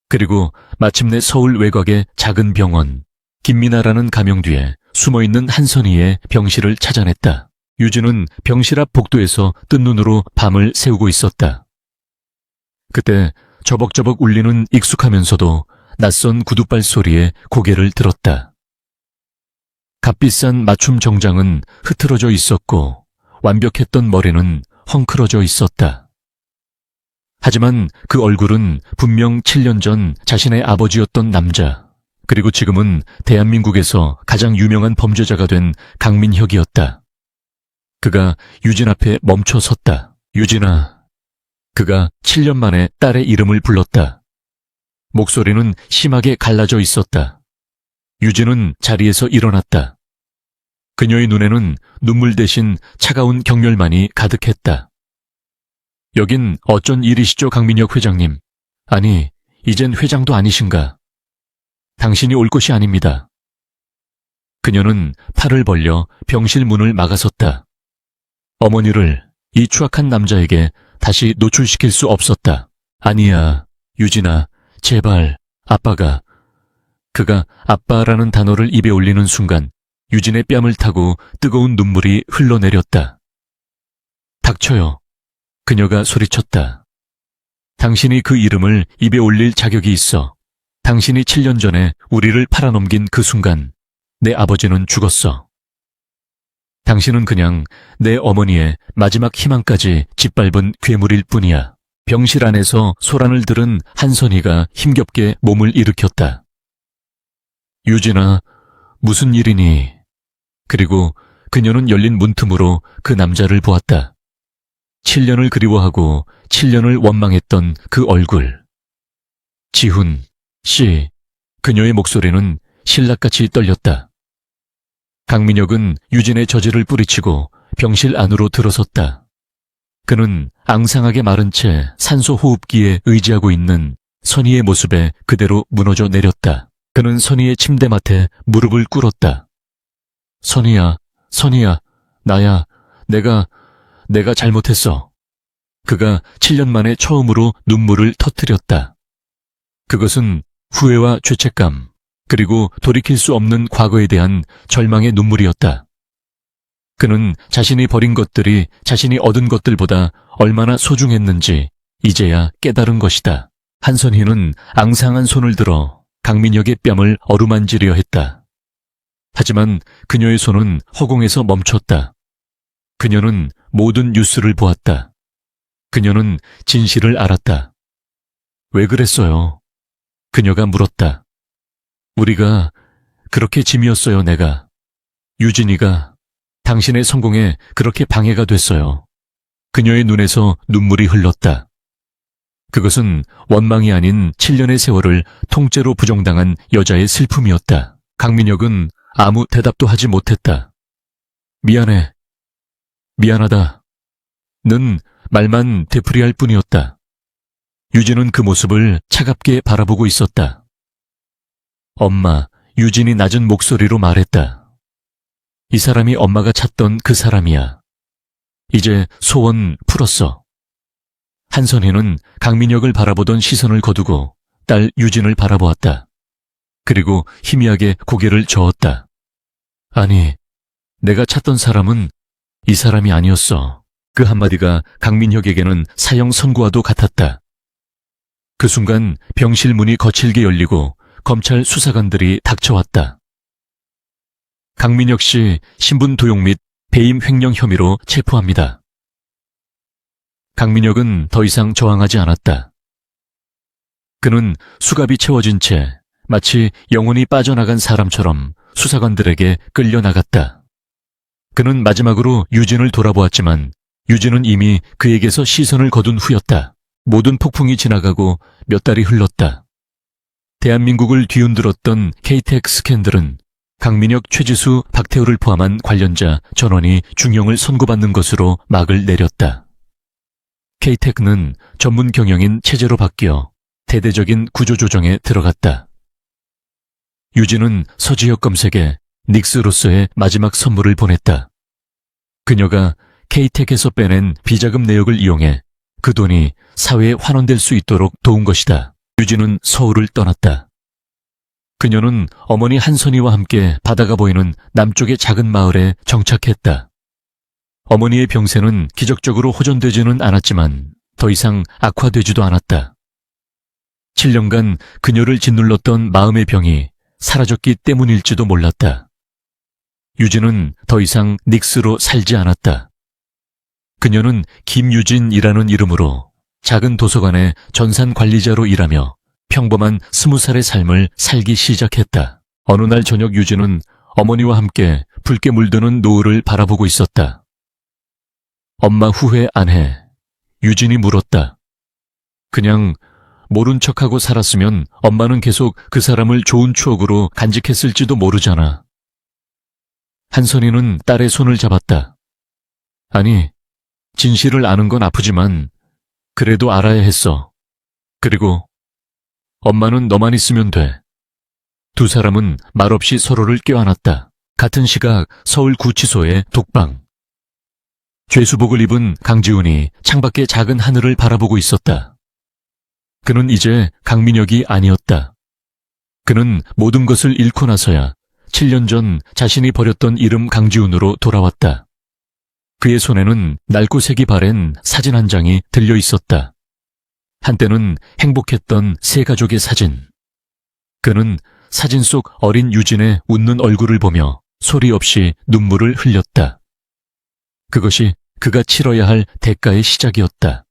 그리고 마침내 서울 외곽의 작은 병원 김미나라는 가명 뒤에 숨어있는 한선희의 병실을 찾아냈다. 유진은 병실 앞 복도에서 뜬 눈으로 밤을 새우고 있었다. 그때 저벅저벅 울리는 익숙하면서도 낯선 구두발 소리에 고개를 들었다. 값비싼 맞춤 정장은 흐트러져 있었고 완벽했던 머리는 헝클어져 있었다. 하지만 그 얼굴은 분명 7년 전 자신의 아버지였던 남자, 그리고 지금은 대한민국에서 가장 유명한 범죄자가 된 강민혁이었다. 그가 유진 앞에 멈춰 섰다. 유진아. 그가 7년 만에 딸의 이름을 불렀다. 목소리는 심하게 갈라져 있었다. 유진은 자리에서 일어났다. 그녀의 눈에는 눈물 대신 차가운 경멸만이 가득했다. 여긴 어쩐 일이시죠, 강민혁 회장님? 아니, 이젠 회장도 아니신가? 당신이 올 것이 아닙니다. 그녀는 팔을 벌려 병실 문을 막아섰다. 어머니를 이 추악한 남자에게 다시 노출시킬 수 없었다. 아니야, 유진아, 제발, 아빠가. 그가 아빠라는 단어를 입에 올리는 순간 유진의 뺨을 타고 뜨거운 눈물이 흘러내렸다. 닥쳐요. 그녀가 소리쳤다. 당신이 그 이름을 입에 올릴 자격이 있어. 당신이 7년 전에 우리를 팔아넘긴 그 순간 내 아버지는 죽었어. 당신은 그냥 내 어머니의 마지막 희망까지 짓밟은 괴물일 뿐이야. 병실 안에서 소란을 들은 한선희가 힘겹게 몸을 일으켰다. 유진아, 무슨 일이니? 그리고 그녀는 열린 문틈으로 그 남자를 보았다. 7년을 그리워하고 7년을 원망했던 그 얼굴. 지훈, 씨. 그녀의 목소리는 신락같이 떨렸다. 강민혁은 유진의 저지를 뿌리치고 병실 안으로 들어섰다. 그는 앙상하게 마른 채 산소 호흡기에 의지하고 있는 선희의 모습에 그대로 무너져 내렸다. 그는 선희의 침대맡에 무릎을 꿇었다. 선희야, 선희야, 나야, 내가 잘못했어. 그가 7년 만에 처음으로 눈물을 터뜨렸다. 그것은 후회와 죄책감, 그리고 돌이킬 수 없는 과거에 대한 절망의 눈물이었다. 그는 자신이 버린 것들이 자신이 얻은 것들보다 얼마나 소중했는지 이제야 깨달은 것이다. 한선희는 앙상한 손을 들어 강민혁의 뺨을 어루만지려 했다. 하지만 그녀의 손은 허공에서 멈췄다. 그녀는 모든 뉴스를 보았다. 그녀는 진실을 알았다. 왜 그랬어요? 그녀가 물었다. 우리가 그렇게 짐이었어요, 내가. 유진이가 당신의 성공에 그렇게 방해가 됐어요. 그녀의 눈에서 눈물이 흘렀다. 그것은 원망이 아닌 7년의 세월을 통째로 부정당한 여자의 슬픔이었다. 강민혁은 아무 대답도 하지 못했다. 미안해. 미안하다. 는 말만 되풀이할 뿐이었다. 유진은 그 모습을 차갑게 바라보고 있었다. 엄마, 유진이 낮은 목소리로 말했다. 이 사람이 엄마가 찾던 그 사람이야. 이제 소원 풀었어. 한선희는 강민혁을 바라보던 시선을 거두고 딸 유진을 바라보았다. 그리고 희미하게 고개를 저었다. 아니, 내가 찾던 사람은 이 사람이 아니었어. 그 한마디가 강민혁에게는 사형 선고와도 같았다. 그 순간 병실 문이 거칠게 열리고 검찰 수사관들이 닥쳐왔다. 강민혁 씨 신분 도용 및 배임 횡령 혐의로 체포합니다. 강민혁은 더 이상 저항하지 않았다. 그는 수갑이 채워진 채 마치 영혼이 빠져나간 사람처럼 수사관들에게 끌려나갔다. 그는 마지막으로 유진을 돌아보았지만 유진은 이미 그에게서 시선을 거둔 후였다. 모든 폭풍이 지나가고 몇 달이 흘렀다. 대한민국을 뒤흔들었던 KTX 스캔들은 강민혁, 최지수, 박태우를 포함한 관련자 전원이 중형을 선고받는 것으로 막을 내렸다. KTEC는 전문 경영인 체제로 바뀌어 대대적인 구조조정에 들어갔다. 유진은 서지혁 검색에 닉스로서의 마지막 선물을 보냈다. 그녀가 KTEC에서 빼낸 비자금 내역을 이용해 그 돈이 사회에 환원될 수 있도록 도운 것이다. 유진은 서울을 떠났다. 그녀는 어머니 한선희와 함께 바다가 보이는 남쪽의 작은 마을에 정착했다. 어머니의 병세는 기적적으로 호전되지는 않았지만 더 이상 악화되지도 않았다. 7년간 그녀를 짓눌렀던 마음의 병이 사라졌기 때문일지도 몰랐다. 유진은 더 이상 닉스로 살지 않았다. 그녀는 김유진이라는 이름으로 작은 도서관의 전산 관리자로 일하며 평범한 20살의 삶을 살기 시작했다. 어느 날 저녁 유진은 어머니와 함께 붉게 물드는 노을을 바라보고 있었다. 엄마 후회 안 해? 유진이 물었다. 그냥 모른 척하고 살았으면 엄마는 계속 그 사람을 좋은 추억으로 간직했을지도 모르잖아. 한선희는 딸의 손을 잡았다. 아니, 진실을 아는 건 아프지만 그래도 알아야 했어. 그리고 엄마는 너만 있으면 돼. 두 사람은 말없이 서로를 껴안았다. 같은 시각 서울 구치소의 독방. 죄수복을 입은 강지훈이 창밖의 작은 하늘을 바라보고 있었다. 그는 이제 강민혁이 아니었다. 그는 모든 것을 잃고 나서야 7년 전 자신이 버렸던 이름 강지훈으로 돌아왔다. 그의 손에는 낡고 색이 바랜 사진 한 장이 들려 있었다. 한때는 행복했던 세 가족의 사진. 그는 사진 속 어린 유진의 웃는 얼굴을 보며 소리 없이 눈물을 흘렸다. 그것이 그가 치러야 할 대가의 시작이었다.